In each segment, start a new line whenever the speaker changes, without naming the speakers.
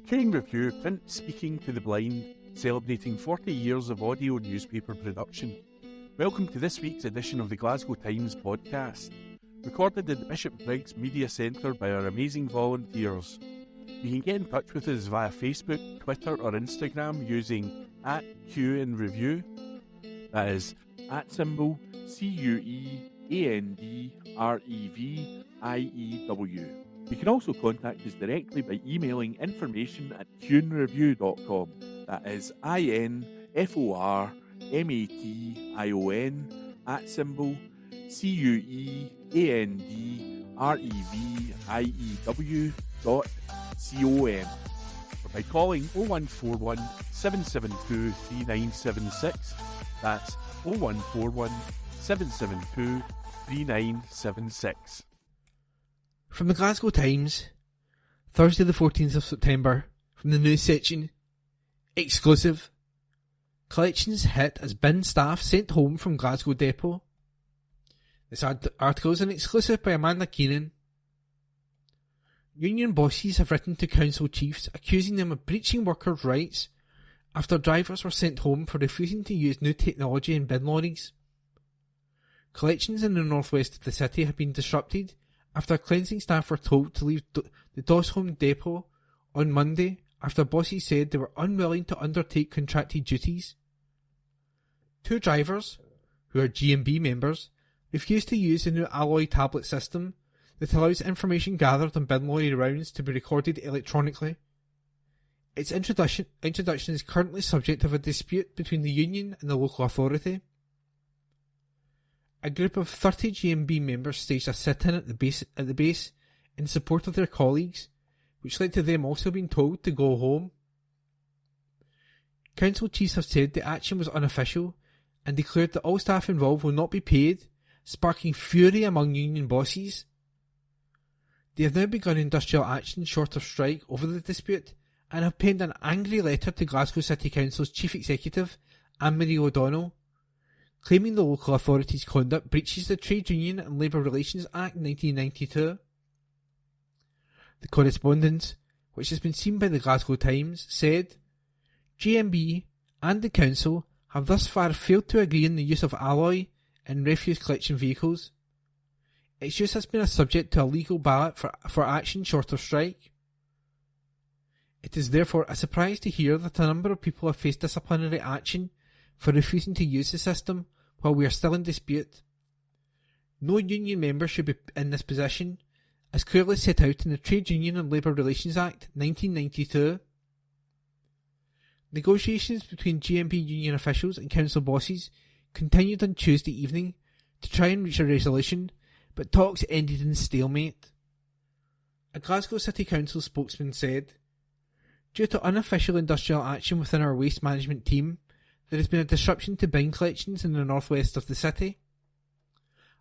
Touring Review, print speaking to the blind, celebrating 40 years of audio newspaper production. Welcome to this week's edition of the Glasgow Times podcast, recorded in the Bishop Briggs Media Centre by our amazing volunteers. You can get in touch with us via Facebook, Twitter or Instagram using @QinReview. That is @CUENDREVIEW. You can also contact us directly by emailing information@QinReview.com. That is INFORMATION@QuenReview.com, or by calling 0141 772 3976. That's 0141 772 3976.
From the Glasgow Times, Thursday the 14th of September, from the news section, exclusive. Collections hit as bin staff sent home from Glasgow Depot. This article is an exclusive by Amanda Keenan. Union bosses have written to council chiefs accusing them of breaching workers' rights after drivers were sent home for refusing to use new technology in bin lorries. Collections in the northwest of the city have been disrupted after cleansing staff were told to leave the Dosholm depot on Monday after bosses said they were unwilling to undertake contracted duties. Two drivers, who are G&B members, refused to use the new alloy tablet system that allows information gathered on bin lorry rounds to be recorded electronically. Its introduction is currently subject of a dispute between the union and the local authority. A group of 30 G&B members staged a sit-in at the base in support of their colleagues, which led to them also being told to go home. Council chiefs have said the action was unofficial and declared that all staff involved will not be paid, sparking fury among union bosses. They have now begun industrial action short of strike over the dispute and have penned an angry letter to Glasgow City Council's Chief Executive, Anne-Marie O'Donnell, claiming the local authority's conduct breaches the Trade Union and Labour Relations Act 1992. The correspondence, which has been seen by the Glasgow Times, said, GMB and the Council have thus far failed to agree on the use of alloy in refuse collection vehicles. Its use has been a subject to a legal ballot for action short of strike. It is therefore a surprise to hear that a number of people have faced disciplinary action for refusing to use the system while we are still in dispute. No union member should be in this position, as clearly set out in the Trade Union and Labour Relations Act 1992. Negotiations between GMB union officials and council bosses continued on Tuesday evening to try and reach a resolution, but talks ended in stalemate. A Glasgow City Council spokesman said, due to unofficial industrial action within our waste management team, there has been a disruption to bin collections in the northwest of the city.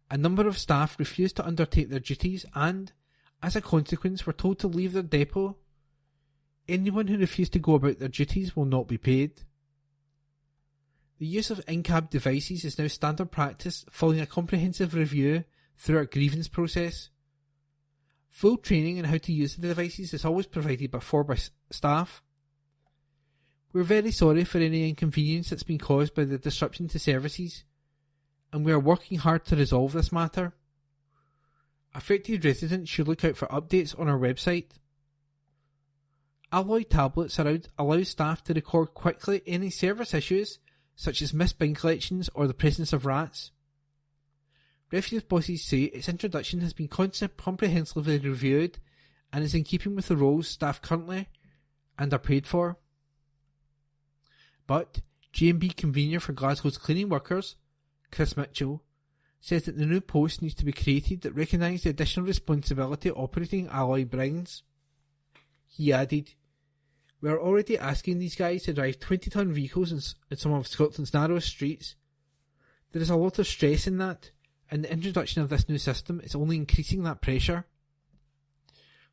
A number of staff refused to undertake their duties and, as a consequence, were told to leave their depot. Anyone who refused to go about their duties will not be paid. The use of in-cab devices is now standard practice following a comprehensive review through our grievance process. Full training on how to use the devices is always provided by staff. We're very sorry for any inconvenience that's been caused by the disruption to services, and we are working hard to resolve this matter. Affected residents should look out for updates on our website. Alloy tablets allow staff to record quickly any service issues, such as missed bin collections or the presence of rats. Refuse bosses say its introduction has been comprehensively reviewed and is in keeping with the roles staff currently and are paid for. But GMB convener for Glasgow's cleaning workers, Chris Mitchell, says that the new post needs to be created that recognise the additional responsibility operating alloy brings. He added, we are already asking these guys to drive 20-ton vehicles in some of Scotland's narrowest streets. There is a lot of stress in that, and the introduction of this new system is only increasing that pressure.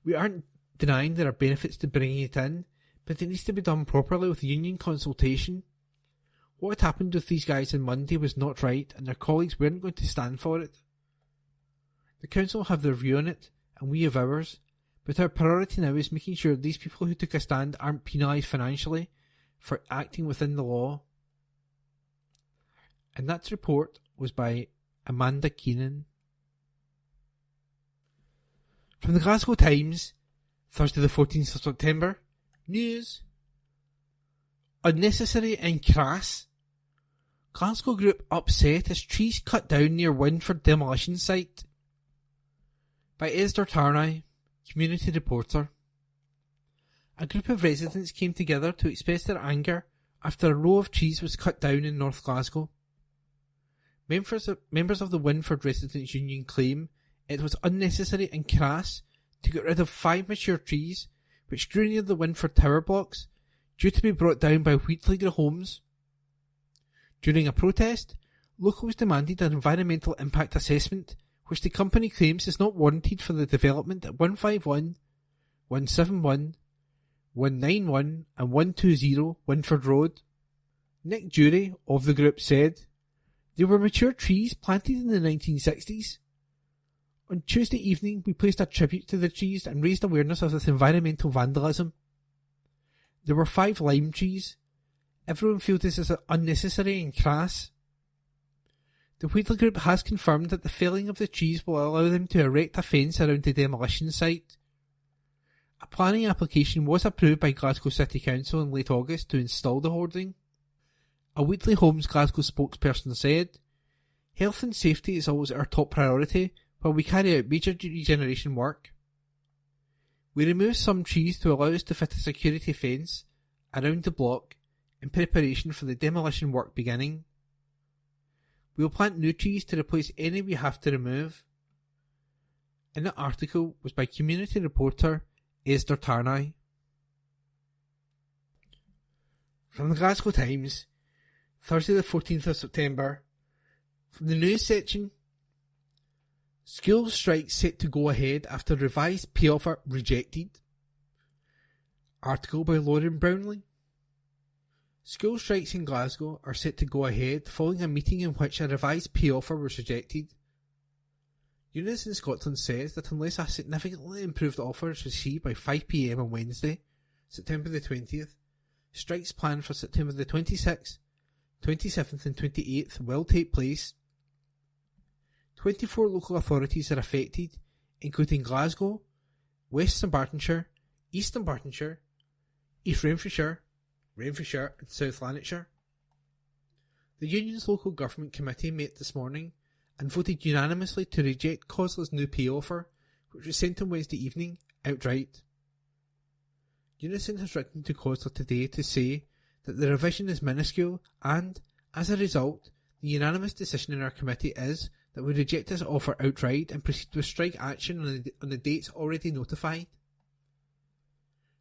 We aren't denying there are benefits to bringing it in, but it needs to be done properly with union consultation. What had happened with these guys on Monday was not right, and their colleagues weren't going to stand for it. The council have their view on it, and we have ours, but our priority now is making sure these people who took a stand aren't penalised financially for acting within the law. And that report was by Amanda Keenan. From the Glasgow Times, Thursday the 14th of September, news. Unnecessary and crass. Glasgow group upset as trees cut down near Winford demolition site. By Esther Tarnay, community reporter. A group of residents came together to express their anger after a row of trees was cut down in North Glasgow. Members of the Winford Residents' Union claim it was unnecessary and crass to get rid of 5 mature trees which grew near the Winford tower blocks, due to be brought down by Wheatley Homes. During a protest, locals demanded an environmental impact assessment, which the company claims is not warranted for the development at 151, 171, 191 and 120 Winford Road. Nick Jury of the group said, "They were mature trees planted in the 1960s. On Tuesday evening, we placed a tribute to the trees and raised awareness of this environmental vandalism. There were 5 lime trees. Everyone feels this is unnecessary and crass." The Wheatley Group has confirmed that the felling of the trees will allow them to erect a fence around the demolition site. A planning application was approved by Glasgow City Council in late August to install the hoarding. A Wheatley Homes Glasgow spokesperson said, "Health and safety is always our top priority while we carry out major regeneration work. We removed some trees to allow us to fit a security fence around the block in preparation for the demolition work beginning. We will plant new trees to replace any we have to remove." And the article was by community reporter Esther Tarnay. From the Glasgow Times, Thursday the 14th of September, from the news section, school strike set to go ahead after revised pay offer rejected. Article by Lauren Brownlee. School strikes in Glasgow are set to go ahead following a meeting in which a revised pay offer was rejected. Units in Scotland says that unless a significantly improved offer is received by 5 p.m. on Wednesday, September the 20th, strikes planned for September the 26th, 27th and 28th will take place. 24 local authorities are affected, including Glasgow, West Dunbartonshire, East Dunbartonshire, East Renfrewshire, Renfrewshire and South Lanarkshire. The union's local government committee met this morning and voted unanimously to reject COSLA's new pay offer, which was sent on Wednesday evening, outright. Unison has written to COSLA today to say that the revision is minuscule and, as a result, the unanimous decision in our committee is that we reject this offer outright and proceed with strike action on the dates already notified.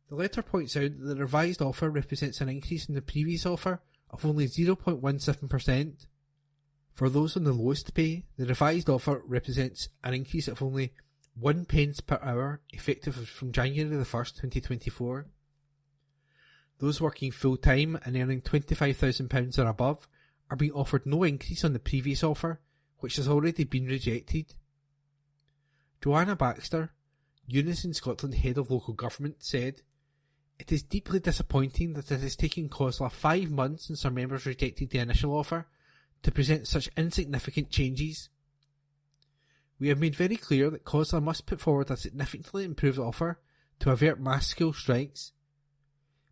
The letter points out that the revised offer represents an increase in the previous offer of only 0.17%. For those on the lowest pay, the revised offer represents an increase of only 1 pence per hour, effective from January the 1st, 2024. Those working full-time and earning £25,000 or above are being offered no increase on the previous offer, which has already been rejected. Joanna Baxter, Unison Scotland Head of Local Government, said, "It is deeply disappointing that it has taken COSLA 5 months since our members rejected the initial offer to present such insignificant changes. We have made very clear that COSLA must put forward a significantly improved offer to avert mass school strikes.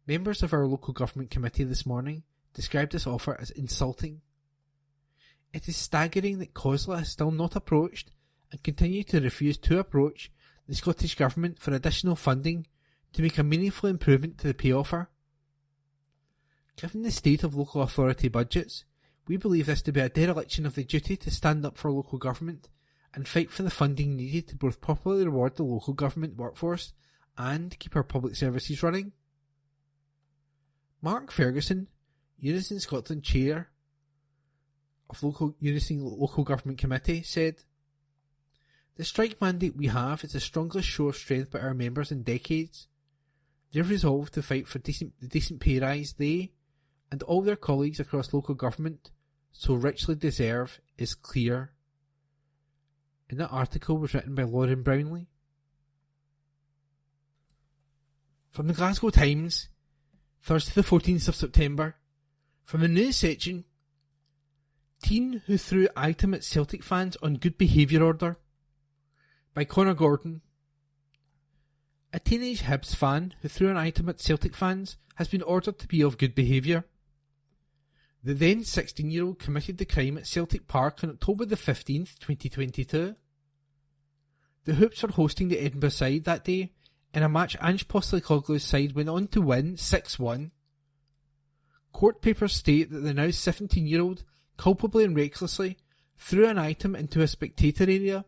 Members of our local government committee this morning described this offer as insulting. It is staggering that COSLA has still not approached and continue to refuse to approach the Scottish Government for additional funding to make a meaningful improvement to the pay offer. Given the state of local authority budgets, we believe this to be a dereliction of the duty to stand up for local government and fight for the funding needed to both properly reward the local government workforce and keep our public services running." Mark Ferguson, Unison Scotland Chair of Unison Local Government Committee, said, "The strike mandate we have is the strongest show of strength by our members in decades. Their resolve to fight for the decent pay rise they, and all their colleagues across local government, so richly deserve is clear." And that article was written by Lauren Brownlee. From the Glasgow Times, Thursday the 14th of September. From the news section, teen who threw item at Celtic fans on good behaviour order. By Connor Gordon. A teenage Hibs fan who threw an item at Celtic fans has been ordered to be of good behaviour. The then 16-year-old committed the crime at Celtic Park on October the 15th, 2022. The Hoops were hosting the Edinburgh side that day in a match Ange Postecoglou's side went on to win 6-1. Court papers state that the now 17-year-old culpably and recklessly threw an item into a spectator area.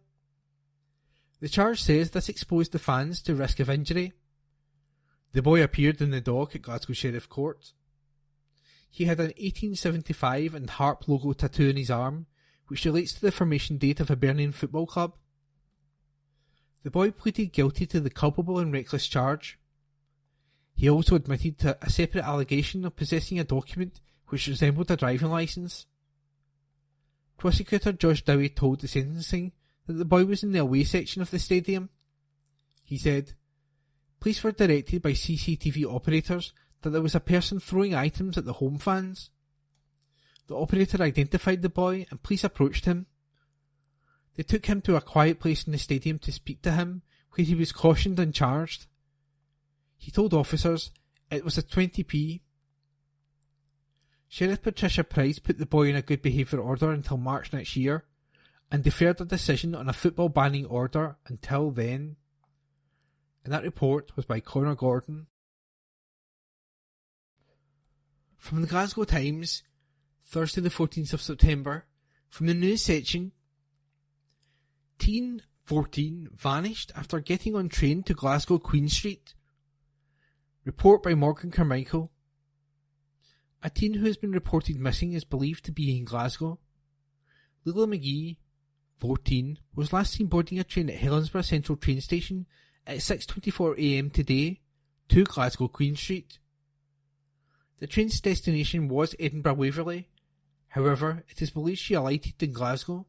The charge says this exposed the fans to risk of injury. The boy appeared in the dock at Glasgow Sheriff Court. He had an 1875 and Harp logo tattoo on his arm, which relates to the formation date of Hibernian Football Club. The boy pleaded guilty to the culpable and reckless charge. He also admitted to a separate allegation of possessing a document which resembled a driving licence. Prosecutor Josh Dowie told the sentencing that the boy was in the away section of the stadium. He said, "Police were directed by CCTV operators that there was a person throwing items at the home fans. The operator identified the boy and police approached him. They took him to a quiet place in the stadium to speak to him, where he was cautioned and charged. He told officers it was a 20p. Sheriff Patricia Price put the boy in a good behaviour order until March next year, and deferred a decision on a football banning order until then." And that report was by Connor Gordon. From the Glasgow Times, Thursday the 14th of September, from the news section, teen 14 vanished after getting on train to Glasgow Queen Street. Report by Morgan Carmichael. A teen who has been reported missing is believed to be in Glasgow. Lila McGee, 14, was last seen boarding a train at Helensburgh Central train station at 6:24 a.m. today to Glasgow Queen Street. The train's destination was Edinburgh Waverley. However, it is believed she alighted in Glasgow.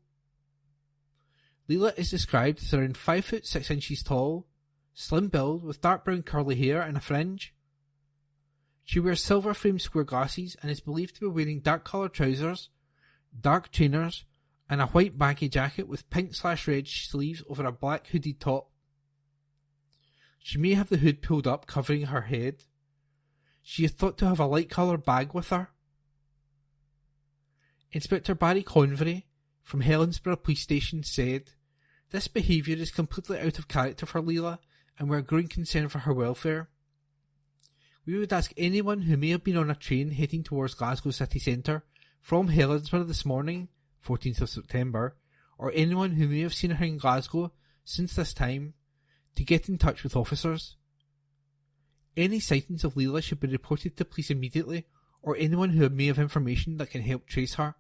Leela is described as around 5 foot 6 inches tall, slim build with dark brown curly hair and a fringe. She wears silver framed square glasses and is believed to be wearing dark coloured trousers, dark trainers, and a white baggy jacket with pink/red sleeves over a black hooded top. She may have the hood pulled up covering her head. She is thought to have a light coloured bag with her. Inspector Barry Convery from Helensburgh Police Station said, "This behaviour is completely out of character for Leela and we are growing concerned for her welfare. We would ask anyone who may have been on a train heading towards Glasgow city centre from Helensburgh this morning, 14th of September, or anyone who may have seen her in Glasgow since this time, to get in touch with officers. Any sightings of Leela should be reported to police immediately, or anyone who may have information that can help trace her.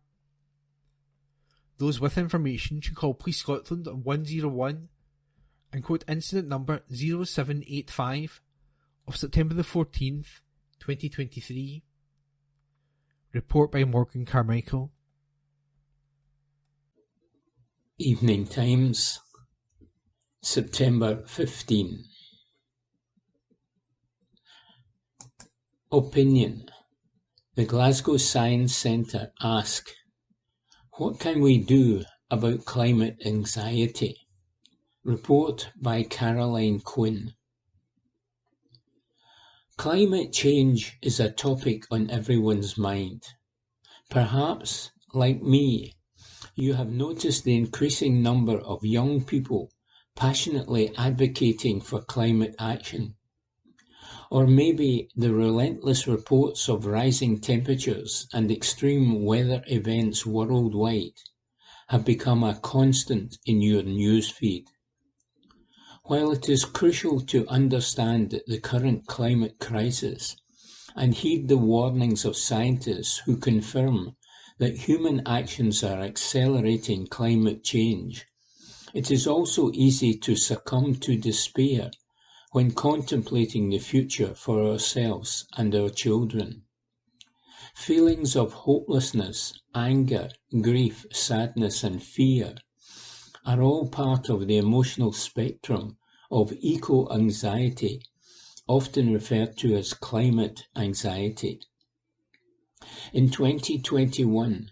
Those with information should call Police Scotland on 101 and quote incident number 0785 of September the 14th, 2023. Report by Morgan Carmichael.
Evening Times, September 15. Opinion. The Glasgow Science Centre ask, what can we do about climate anxiety? Report by Caroline Quinn. Climate change is a topic on everyone's mind. Perhaps, like me, you have noticed the increasing number of young people passionately advocating for climate action. Or maybe the relentless reports of rising temperatures and extreme weather events worldwide have become a constant in your newsfeed. While it is crucial to understand the current climate crisis and heed the warnings of scientists who confirm that human actions are accelerating climate change, it is also easy to succumb to despair when contemplating the future for ourselves and our children. Feelings of hopelessness, anger, grief, sadness and fear are all part of the emotional spectrum of eco-anxiety, often referred to as climate anxiety. In 2021,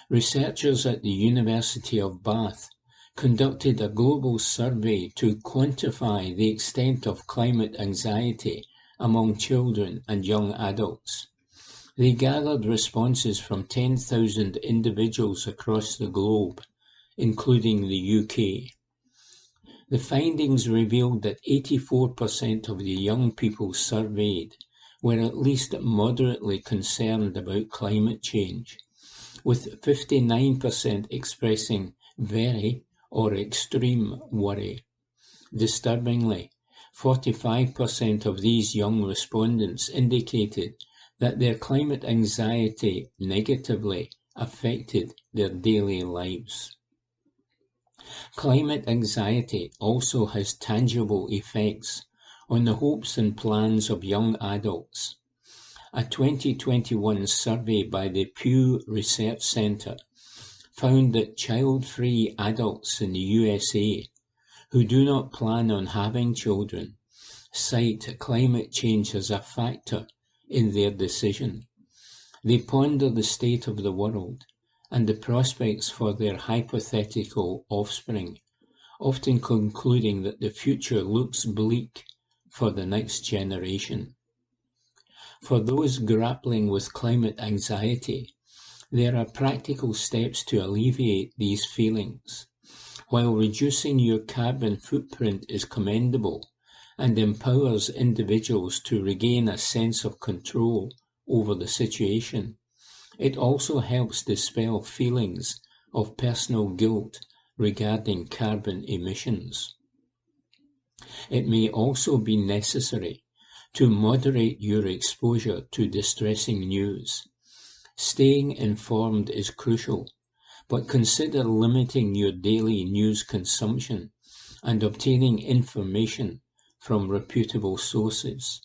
researchers at the University of Bath conducted a global survey to quantify the extent of climate anxiety among children and young adults. They gathered responses from 10,000 individuals across the globe, including the UK. The findings revealed that 84% of the young people surveyed were at least moderately concerned about climate change, with 59% expressing very or extreme worry. Disturbingly, 45% of these young respondents indicated that their climate anxiety negatively affected their daily lives. Climate anxiety also has tangible effects on the hopes and plans of young adults. A 2021 survey by the Pew Research Center found that child-free adults in the USA who do not plan on having children cite climate change as a factor in their decision. They ponder the state of the world and the prospects for their hypothetical offspring, often concluding that the future looks bleak for the next generation. For those grappling with climate anxiety, there are practical steps to alleviate these feelings. While reducing your carbon footprint is commendable and empowers individuals to regain a sense of control over the situation, it also helps dispel feelings of personal guilt regarding carbon emissions. It may also be necessary to moderate your exposure to distressing news. Staying informed is crucial, but consider limiting your daily news consumption and obtaining information from reputable sources.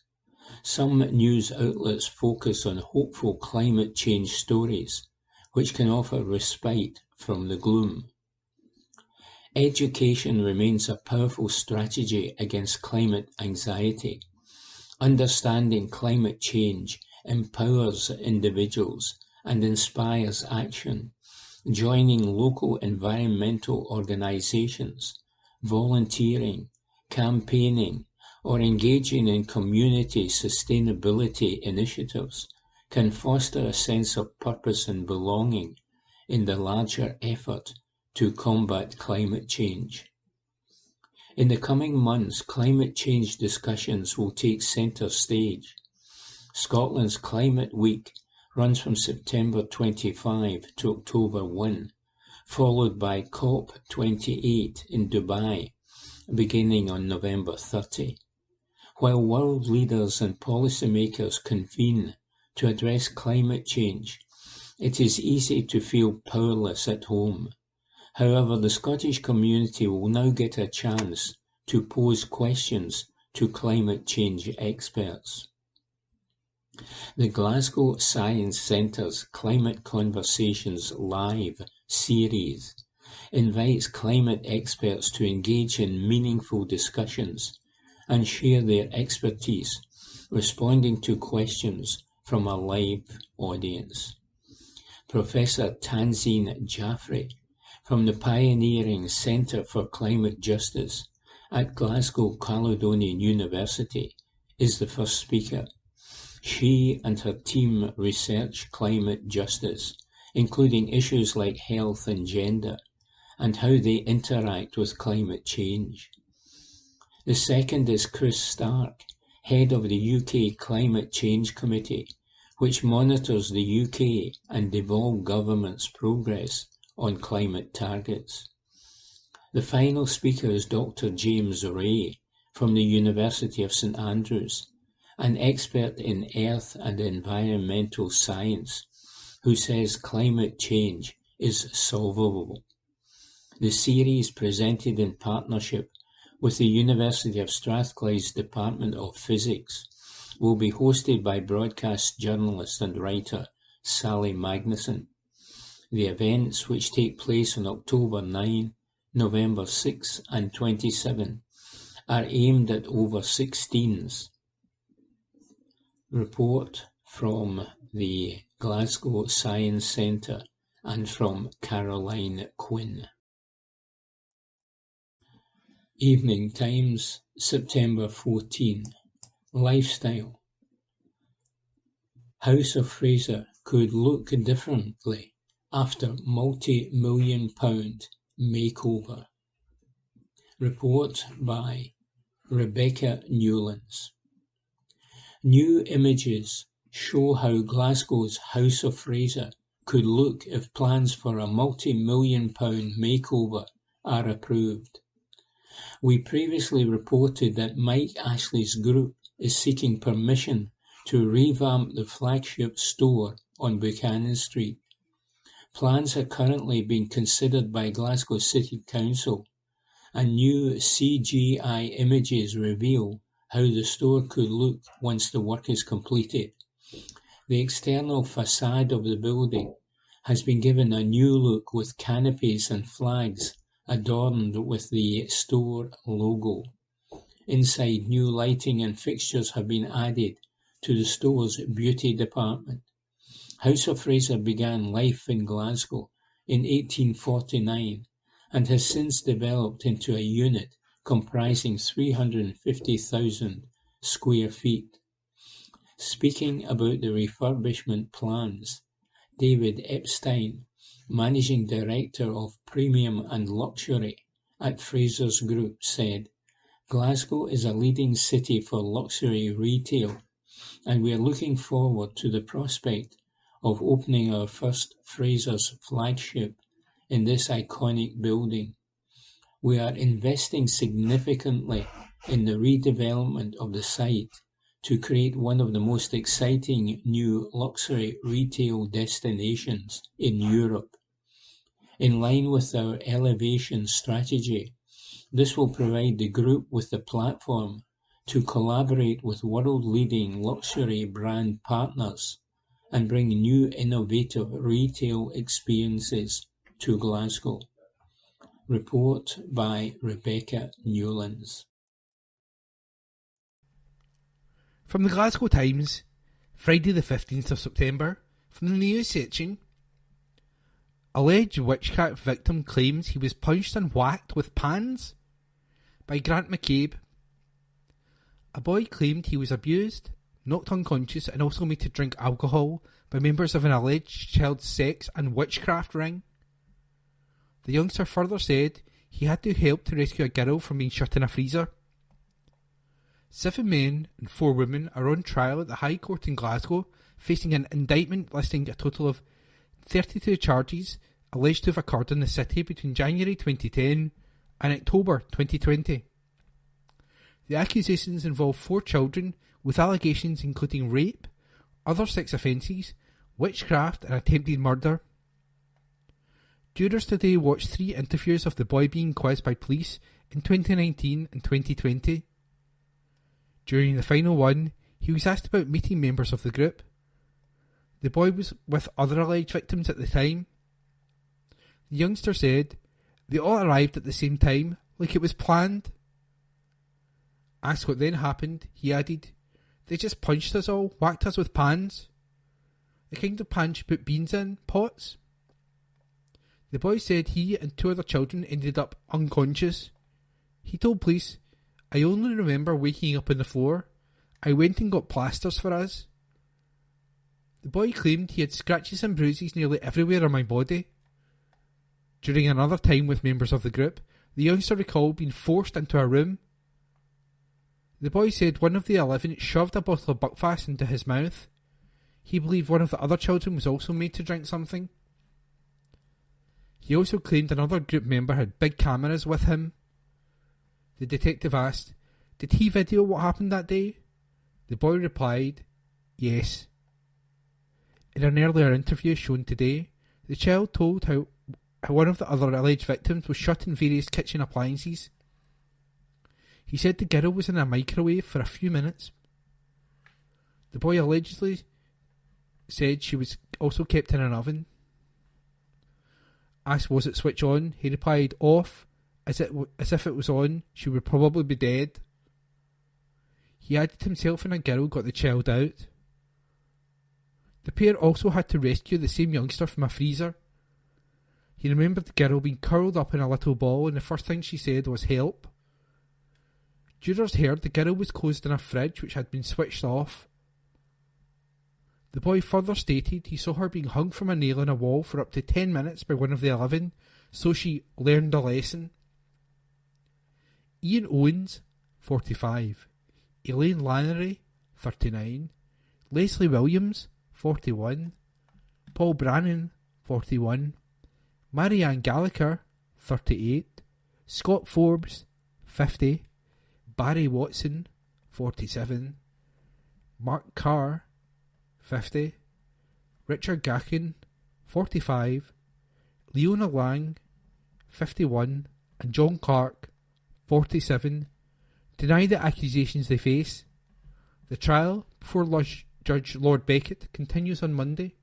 Some news outlets focus on hopeful climate change stories, which can offer respite from the gloom. Education remains a powerful strategy against climate anxiety. Understanding climate change empowers individuals and inspires action. Joining local environmental organizations, volunteering, campaigning, or engaging in community sustainability initiatives can foster a sense of purpose and belonging in the larger effort to combat climate change. In the coming months, climate change discussions will take centre stage. Scotland's Climate Week runs from September 25 to October 1, followed by COP28 in Dubai, beginning on November 30. While world leaders and policymakers convene to address climate change, it is easy to feel powerless at home. However, the Scottish community will now get a chance to pose questions to climate change experts. The Glasgow Science Centre's Climate Conversations Live series invites climate experts to engage in meaningful discussions and share their expertise, responding to questions from a live audience. Professor Tanzeen Jaffrey from the Pioneering Centre for Climate Justice at Glasgow Caledonian University is the first speaker. She and her team research climate justice, including issues like health and gender, and how they interact with climate change. The second is Chris Stark, head of the UK Climate Change Committee, which monitors the UK and devolved government's progress on climate targets. The final speaker is Dr. James Ray from the University of St Andrews, an expert in earth and environmental science, who says climate change is solvable. The series, presented in partnership with the University of Strathclyde's Department of Physics, will be hosted by broadcast journalist and writer Sally Magnuson. The events, which take place on October 9, November 6 and 27, are aimed at over 16s. Report from the Glasgow Science Centre and from Caroline Quinn. Evening Times, September 14. Lifestyle. House of Fraser could look differently after multi-million-pound makeover. Report by Rebecca Newlands. New images show how Glasgow's House of Fraser could look if plans for a multi-million-pound makeover are approved. We previously reported that Mike Ashley's group is seeking permission to revamp the flagship store on Buchanan Street. Plans are currently being considered by Glasgow City Council, and new CGI images reveal how the store could look once the work is completed. The external facade of the building has been given a new look with canopies and flags adorned with the store logo. Inside, new lighting and fixtures have been added to the store's beauty department. House of Fraser began life in Glasgow in 1849 and has since developed into a unit comprising 350,000 square feet. Speaking about the refurbishment plans, David Epstein, Managing Director of Premium and Luxury at Fraser's Group, said, "Glasgow is a leading city for luxury retail, and we are looking forward to the prospect of opening our first Fraser's flagship in this iconic building. We are investing significantly in the redevelopment of the site to create one of the most exciting new luxury retail destinations in Europe. In line with our elevation strategy, this will provide the group with the platform to collaborate with world-leading luxury brand partners and bring new innovative retail experiences to Glasgow." Report by Rebecca Newlands.
From the Glasgow Times, Friday the 15th of September, from the news section. Alleged witchcraft victim claims he was punched and whacked with pans, by Grant McCabe. A boy claimed he was abused, knocked unconscious and also made to drink alcohol by members of an alleged child sex and witchcraft ring. The youngster further said he had to help to rescue a girl from being shut in a freezer. 7 men and 4 women are on trial at the High Court in Glasgow, facing an indictment listing a total of 32 charges alleged to have occurred in the city between January 2010 and October 2020. The accusations involve 4 children with allegations including rape, other sex offences, witchcraft and attempted murder. Jurors today watched 3 interviews of the boy being quizzed by police in 2019 and 2020. During the final one, he was asked about meeting members of the group. The boy was with other alleged victims at the time. The youngster said, "They all arrived at the same time, like it was planned." Asked what then happened, he added, "They just punched us all, whacked us with pans. The kind of pans you put beans in, pots." The boy said he and 2 other children ended up unconscious. He told police, "I only remember waking up on the floor. I went and got plasters for us." The boy claimed he had scratches and bruises nearly everywhere on my body. During another time with members of the group, the youngster recalled being forced into a room. The boy said one of the 11 shoved a bottle of Buckfast into his mouth. He believed one of the other children was also made to drink something. He also claimed another group member had big cameras with him. The detective asked, "Did he video what happened that day?" The boy replied, "Yes." In an earlier interview shown today, the child told how one of the other alleged victims was shut in various kitchen appliances. He said the girl was in a microwave for a few minutes. The boy allegedly said she was also kept in an oven. Asked was it switch on, he replied off, as if it was on, she would probably be dead. He added himself and a girl got the child out. pair also had to rescue the same youngster from a freezer. He remembered the girl being curled up in a little ball, and the first thing she said was help. Jurors heard the girl was closed in a fridge which had been switched off. The boy further stated he saw her being hung from a nail in a wall for up to 10 minutes by one of the 11, so she learned a lesson. Ian Owens, 45, Elaine Lannery, 39, Leslie Williams, 41, Paul Brannan, 41, Marianne Gallagher, 38, Scott Forbes, 50, Barry Watson, 47, Mark Carr, 50, Richard Gacken, 45, Leona Lang, 51, and John Clark, 47, deny the accusations they face. The trial before Judge Lord Beckett continues on Monday,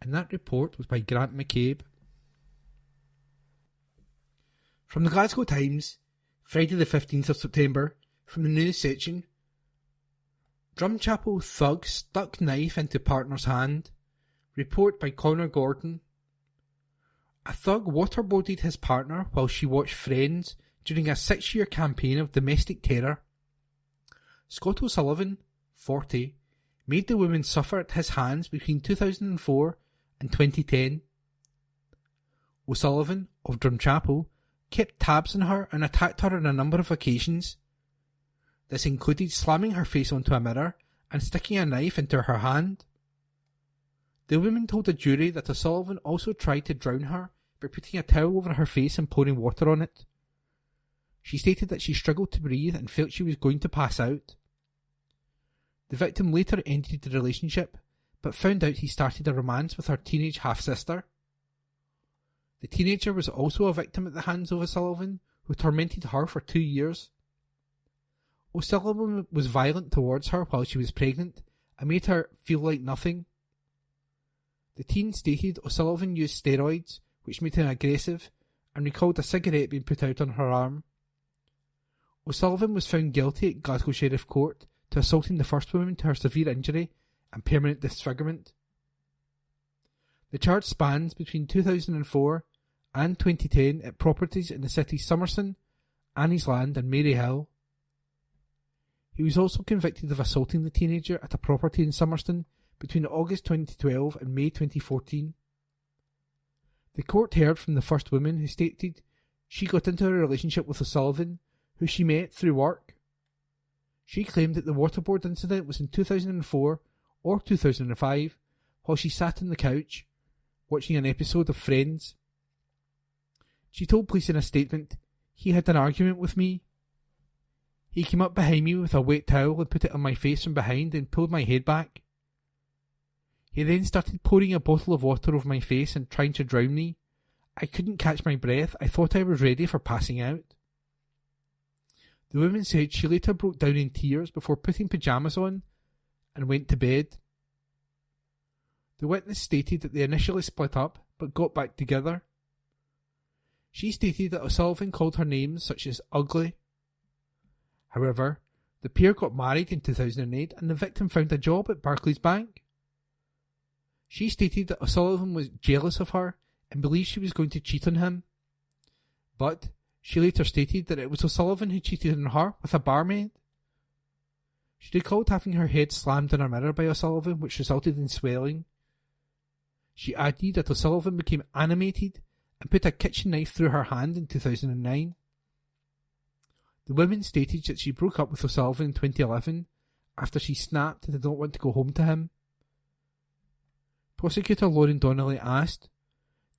and that report was by Grant McCabe. From the Glasgow Times, Friday the 15th of September, from the news section. Drumchapel thug stuck knife into partner's hand. Report by Connor Gordon. A thug waterboarded his partner while she watched Friends during a 6-year campaign of domestic terror. Scott O'Sullivan, 40, made the woman suffer at his hands between 2004 and 2010. O'Sullivan, of Drumchapel, kept tabs on her and attacked her on a number of occasions. This included slamming her face onto a mirror and sticking a knife into her hand. The woman told a jury that O'Sullivan also tried to drown her by putting a towel over her face and pouring water on it. She stated that she struggled to breathe and felt she was going to pass out. The victim later ended the relationship, but found out he started a romance with her teenage half-sister. The teenager was also a victim at the hands of O'Sullivan, who tormented her for 2 years. O'Sullivan was violent towards her while she was pregnant and made her feel like nothing. The teen stated O'Sullivan used steroids, which made him aggressive, and recalled a cigarette being put out on her arm. O'Sullivan was found guilty at Glasgow Sheriff Court to assaulting the first woman to her severe injury and permanent disfigurement. The charge spans between 2004 and 2010 at properties in the cities Summerson, Annie's Land and Maryhill. He was also convicted of assaulting the teenager at a property in Summerston between August 2012 and May 2014. The court heard from the first woman, who stated she got into a relationship with O'Sullivan, who she met through work. She claimed that the waterboard incident was in 2004 or 2005 while she sat on the couch watching an episode of Friends. She told police in a statement, "He had an argument with me. He came up behind me with a wet towel and put it on my face from behind and pulled my head back. He then started pouring a bottle of water over my face and trying to drown me. I couldn't catch my breath. I thought I was ready for passing out." The woman said she later broke down in tears before putting pyjamas on and went to bed. The witness stated that they initially split up but got back together. She stated that O'Sullivan called her names such as ugly. However, the pair got married in 2008 and the victim found a job at Barclays Bank. She stated that O'Sullivan was jealous of her and believed she was going to cheat on him. But she later stated that it was O'Sullivan who cheated on her with a barmaid. She recalled having her head slammed in a mirror by O'Sullivan, which resulted in swelling. She added that O'Sullivan became animated and put a kitchen knife through her hand in 2009. The woman stated that she broke up with O'Sullivan in 2011 after she snapped and did not want to go home to him. Prosecutor Lauren Donnelly asked,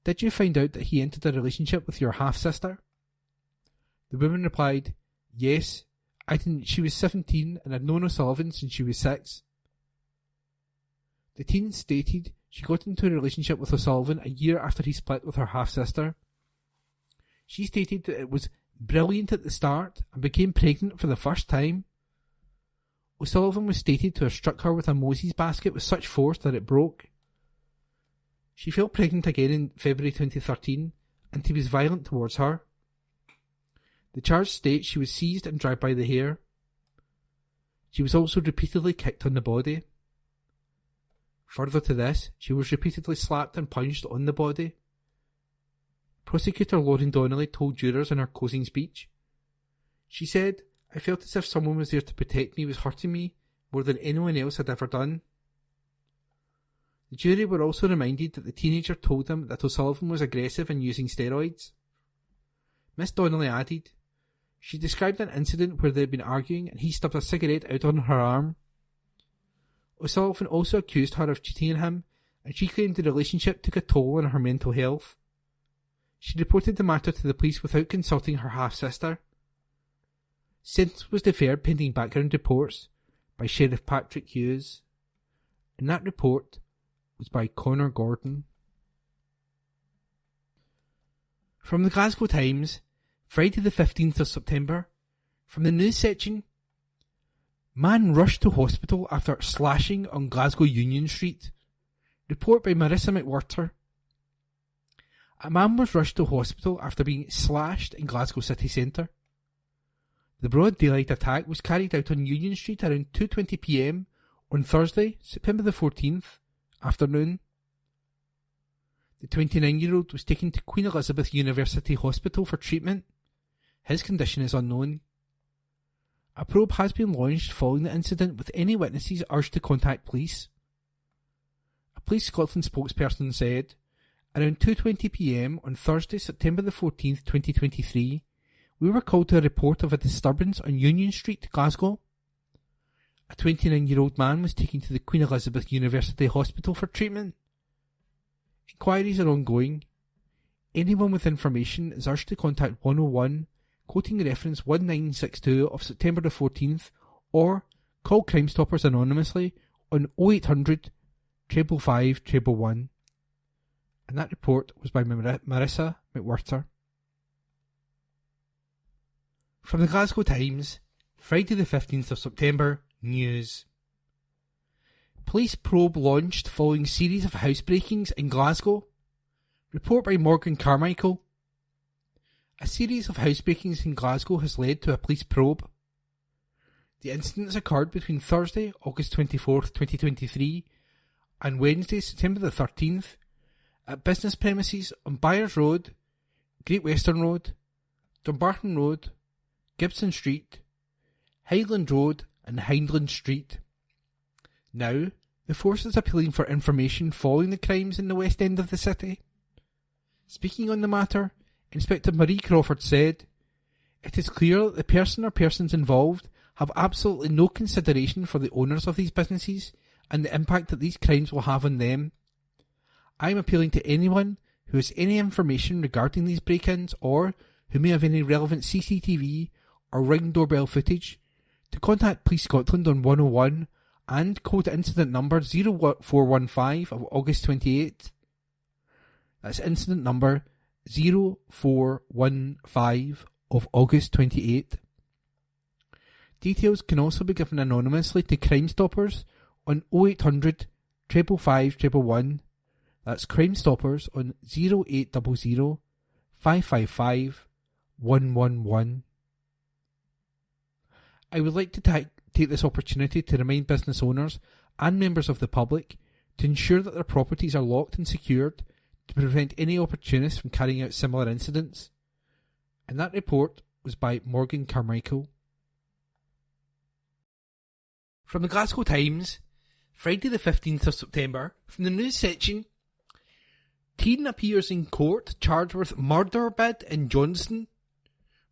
"Did you find out that he entered a relationship with your half-sister?" The woman replied, "Yes, I didn't. She was 17 and had known O'Sullivan since she was 6. The teen stated she got into a relationship with O'Sullivan a year after he split with her half-sister. She stated that it was brilliant at the start and became pregnant for the first time. O'Sullivan was stated to have struck her with a Moses basket with such force that it broke. She fell pregnant again in February 2013 and he was violent towards her. The charge states she was seized and dragged by the hair. She was also repeatedly kicked on the body. Further to this, she was repeatedly slapped and punched on the body. Prosecutor Lauren Donnelly told jurors in her closing speech, she said, "I felt as if someone was there to protect me was hurting me more than anyone else had ever done." The jury were also reminded that the teenager told them that O'Sullivan was aggressive and using steroids. Miss Donnelly added, she described an incident where they had been arguing and he stubbed a cigarette out on her arm. O'Sullivan also accused her of cheating on him, and she claimed the relationship took a toll on her mental health. She reported the matter to the police without consulting her half-sister. Sentence was deferred pending background reports by Sheriff Patrick Hughes, and that report was by Connor Gordon. From the Glasgow Times, Friday the 15th of September, from the news section, man rushed to hospital after slashing on Glasgow Union Street. Report by Marissa McWhirter. A man was rushed to hospital after being slashed in Glasgow city centre. The broad daylight attack was carried out on Union Street around 2:20 p.m. on Thursday, September the 14th, afternoon. The 29-year-old was taken to Queen Elizabeth University Hospital for treatment. His condition is unknown. A probe has been launched following the incident, with any witnesses urged to contact police. A Police Scotland spokesperson said, around 2:20 p.m. on Thursday, September the 14th, 2023, we were called to a report of a disturbance on Union Street, Glasgow. A 29-year-old man was taken to the Queen Elizabeth University Hospital for treatment. Inquiries are ongoing. Anyone with information is urged to contact 101, quoting reference 1962 of September the 14th, or call Crime Stoppers anonymously on 0800 555 111. And that report was by Marissa McWhirter. From the Glasgow Times, Friday the 15th of September, news. Police probe launched following series of housebreakings in Glasgow. Report by Morgan Carmichael. A series of housebreakings in Glasgow has led to a police probe. The incidents occurred between Thursday, August 24th, 2023, and Wednesday, September the 13th, at business premises on Byers Road, Great Western Road, Dumbarton Road, Gibson Street, Highland Road and Hindland Street. Now, the force is appealing for information following the crimes in the west end of the city. Speaking on the matter, Inspector Marie Crawford said, "It is clear that the person or persons involved have absolutely no consideration for the owners of these businesses and the impact that these crimes will have on them. I am appealing to anyone who has any information regarding these break-ins or who may have any relevant CCTV or Ring doorbell footage to contact Police Scotland on 101 and code incident number 0415 of August 28. That's incident number 0415 of August 28. Details can also be given anonymously to Crime Stoppers on 0800 555 111. That's Crime Stoppers on 0800 555 111. I would like to take this opportunity to remind business owners and members of the public to ensure that their properties are locked and secured to prevent any opportunists from carrying out similar incidents. And that report was by Morgan Carmichael. From the Glasgow Times, Friday the 15th of September, from the news section, teen appears in court charged with murder bid in Johnston.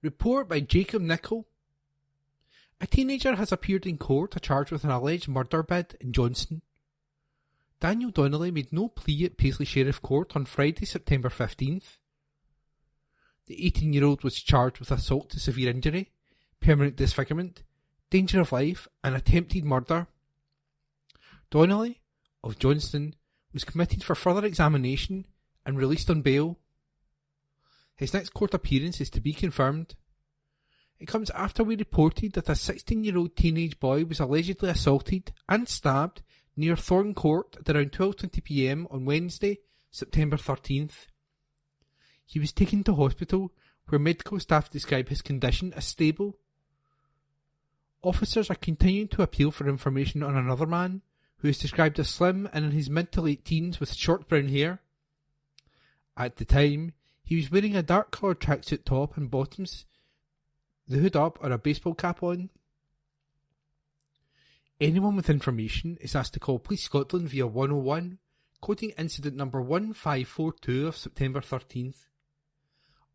Report by Jacob Nichol. A teenager has appeared in court charged with an alleged murder bid in Johnston. Daniel Donnelly made no plea at Paisley Sheriff Court on Friday, September 15th. The 18-year-old was charged with assault to severe injury, permanent disfigurement, danger of life and attempted murder. Donnelly, of Johnston, was committed for further examination and released on bail. His next court appearance is to be confirmed. It comes after we reported that a 16-year-old teenage boy was allegedly assaulted and stabbed near Thorn Court at around 12:20 p.m. on Wednesday, September 13th. He was taken to hospital where medical staff describe his condition as stable. Officers are continuing to appeal for information on another man who is described as slim and in his mid to late teens with short brown hair. At the time, he was wearing a dark coloured tracksuit top and bottoms, the hood up or a baseball cap on. Anyone with information is asked to call Police Scotland via 101, quoting incident number 1542 of September 13th.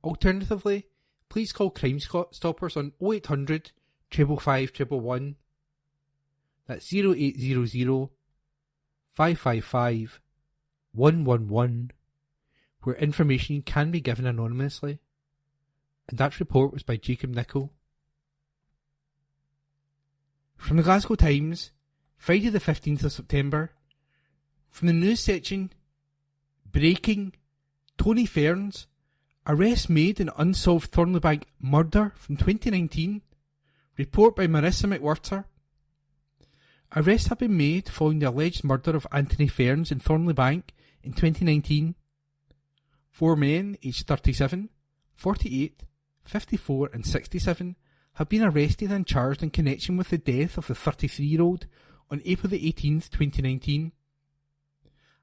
Alternatively, please call Crime Stoppers on 0800 555 111. That's 0800 555 111, where information can be given anonymously. And that report was by Jacob Nichol. From the Glasgow Times, Friday the 15th of September. From the news section, breaking, Tony Ferns, arrest made in unsolved Thornliebank murder from 2019. Report by Marissa McWhirter. Arrests have been made following the alleged murder of Anthony Ferns in Thornliebank in 2019. 4 men, aged 37, 48, 54 and 67, have been arrested and charged in connection with the death of the 33-year-old on April the 18th, 2019.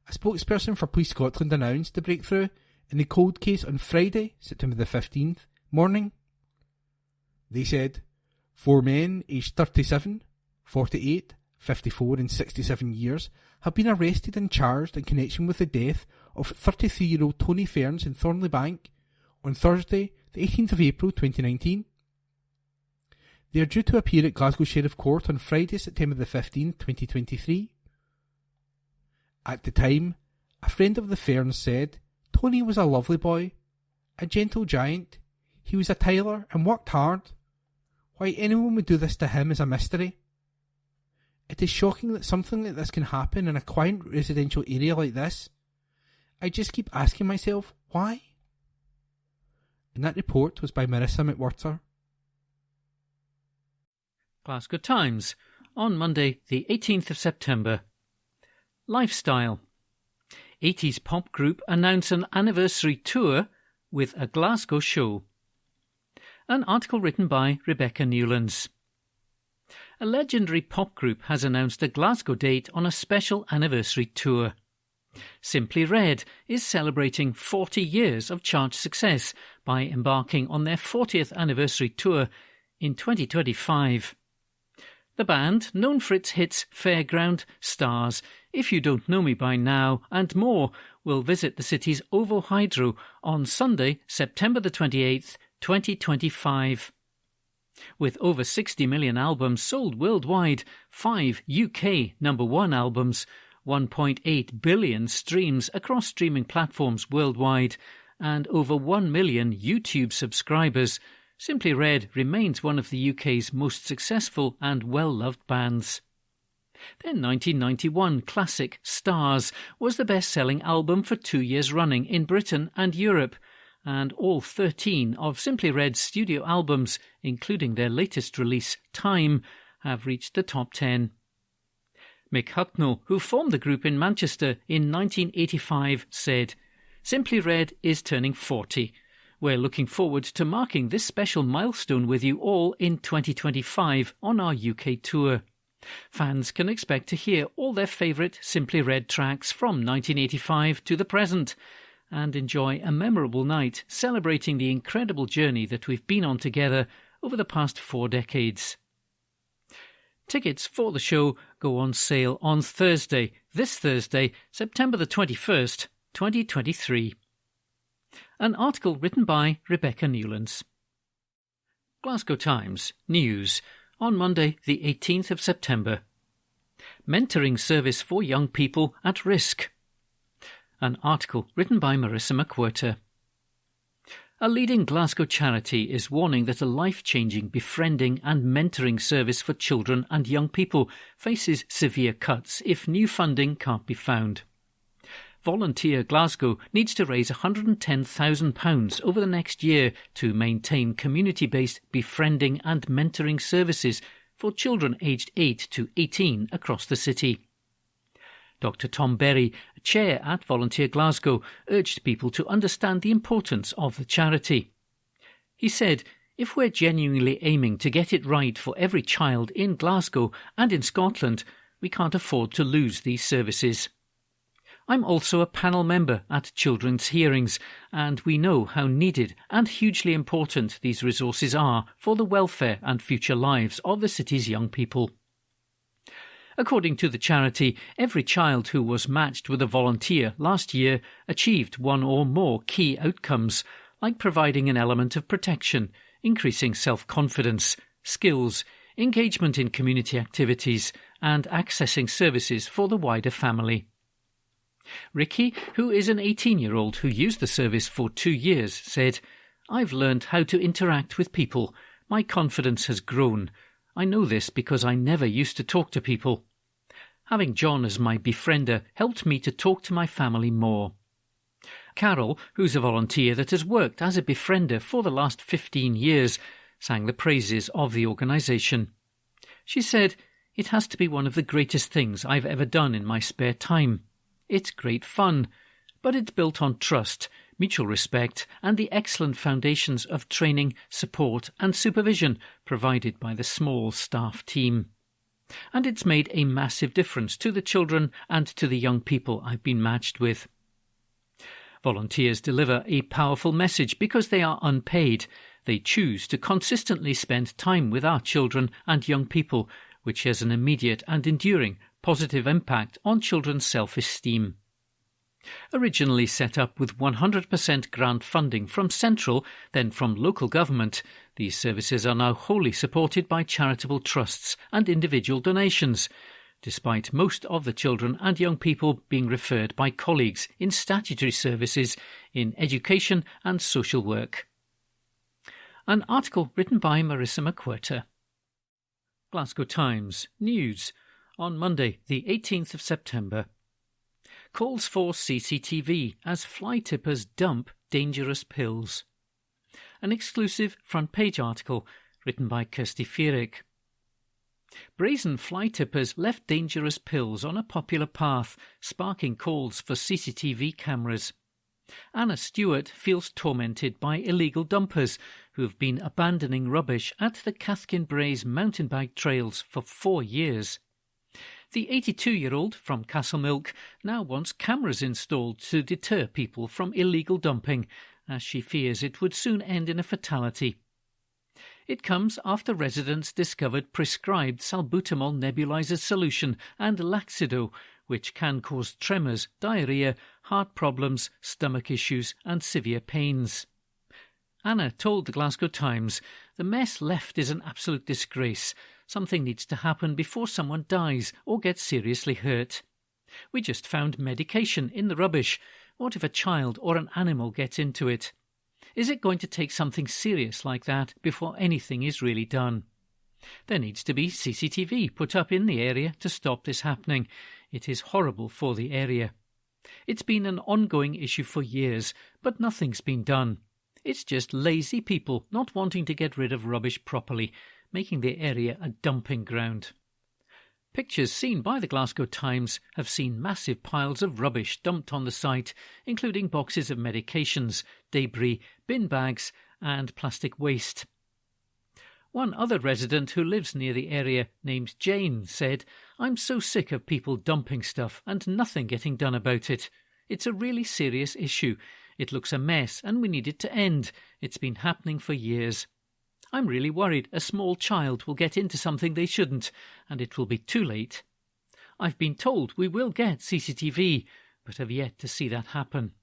A spokesperson for Police Scotland announced the breakthrough in the cold case on Friday, September the 15th, morning. They said, 4 men aged 37, 48, 54 and 67 years have been arrested and charged in connection with the death of 33-year-old Tony Ferns in Thornliebank on Thursday, the 18th of April 2019. They are due to appear at Glasgow Sheriff Court on Friday, September the 15th, 2023. At the time, a friend of the Ferns said, Tony was a lovely boy, a gentle giant. He was a tiler and worked hard. Why anyone would do this to him is a mystery. It is shocking that something like this can happen in a quiet residential area like this. I just keep asking myself, why? And that report was by Marissa McWhirter.
Glasgow Times, on Monday the 18th of September. Lifestyle. 80s pop group announce an anniversary tour with a Glasgow show. An article written by Rebecca Newlands. A legendary pop group has announced a Glasgow date on a special anniversary tour. Simply Red is celebrating 40 years of chart success by embarking on their 40th anniversary tour in 2025. The band, known for its hits Fairground, Stars, If You Don't Know Me By Now and more, will visit the city's OVO Hydro on Sunday, September the 28th, 2025. With over 60 million albums sold worldwide, 5 UK number 1 albums, 1.8 billion streams across streaming platforms worldwide, and over 1 million YouTube subscribers, Simply Red remains one of the UK's most successful and well-loved bands. Their 1991 classic Stars was the best-selling album for 2 years running in Britain and Europe, and all 13 of Simply Red's studio albums, including their latest release, Time, have reached the top 10. Mick Hucknall, who formed the group in Manchester in 1985, said, Simply Red is turning 40. We're looking forward to marking this special milestone with you all in 2025 on our UK tour. Fans can expect to hear all their favourite Simply Red tracks from 1985 to the present and enjoy a memorable night celebrating the incredible journey that we've been on together over the past 4 decades. Tickets for the show go on sale on Thursday, this Thursday, September the 21st, 2023. An article written by Rebecca Newlands. Glasgow Times News on Monday the 18th of September. Mentoring service for young people at risk. An article written by Marissa McWhirter. A leading Glasgow charity is warning that a life-changing befriending and mentoring service for children and young people faces severe cuts if new funding can't be found. Volunteer Glasgow needs to raise £110,000 over the next year to maintain community-based befriending and mentoring services for children aged 8 to 18 across the city. Dr Tom Berry, chair at Volunteer Glasgow, urged people to understand the importance of the charity. He said, if we're genuinely aiming to get it right for every child in Glasgow and in Scotland, We can't afford to lose these services. I'm also a panel member at children's hearings, and we know how needed and hugely important these resources are for the welfare and future lives of the city's young people. According to the charity, every child who was matched with a volunteer last year achieved one or more key outcomes, like providing an element of protection, increasing self-confidence, skills, engagement in community activities, and accessing services for the wider family. Ricky, who is an 18-year-old who used the service for 2 years, said, "I've learned how to interact with people. My confidence has grown. I know this because I never used to talk to people. Having John as my befriender helped me to talk to my family more." Carol, who's a volunteer that has worked as a befriender for the last 15 years, sang the praises of the organisation. She said, "It has to be one of the greatest things I've ever done in my spare time. It's great fun, but it's built on trust, mutual respect, and the excellent foundations of training, support and supervision provided by the small staff team. And it's made a massive difference to the children and to the young people I've been matched with." Volunteers deliver a powerful message because they are unpaid. They choose to consistently spend time with our children and young people, which has an immediate and enduring positive impact on children's self-esteem. Originally set up with 100% grant funding from central, then from local government, these services are now wholly supported by charitable trusts and individual donations, despite most of the children and young people being referred by colleagues in statutory services in education and social work. An article written by Marissa McWhirter. Glasgow Times News on Monday, the 18th of September. Calls for CCTV as fly tippers dump dangerous pills. An exclusive front-page article written by Kirsty Fearick. Brazen fly tippers left dangerous pills on a popular path, sparking calls for CCTV cameras. Anna Stewart feels tormented by illegal dumpers who have been abandoning rubbish at the Cathkin Braes mountain bike trails for 4 years. The 82-year-old from Castlemilk now wants cameras installed to deter people from illegal dumping, as she fears it would soon end in a fatality. It comes after residents discovered prescribed salbutamol nebulizer solution and Laxido, which can cause tremors, diarrhoea, heart problems, stomach issues and severe pains. Anna told the Glasgow Times, "The mess left is an absolute disgrace. Something needs to happen before someone dies or gets seriously hurt. We just found medication in the rubbish. What if a child or an animal gets into it? Is it going to take something serious like that before anything is really done? There needs to be CCTV put up in the area to stop this happening. It is horrible for the area. It's been an ongoing issue for years, but nothing's been done. It's just lazy people not wanting to get rid of rubbish properly, making the area a dumping ground." Pictures seen by the Glasgow Times have seen massive piles of rubbish dumped on the site, including boxes of medications, debris, bin bags and plastic waste. One other resident who lives near the area, named Jane, said, "I'm so sick of people dumping stuff and nothing getting done about it. It's a really serious issue. It looks a mess and we need it to end. It's been happening for years. I'm really worried a small child will get into something they shouldn't, and it will be too late. I've been told we will get CCTV, but have yet to see that happen."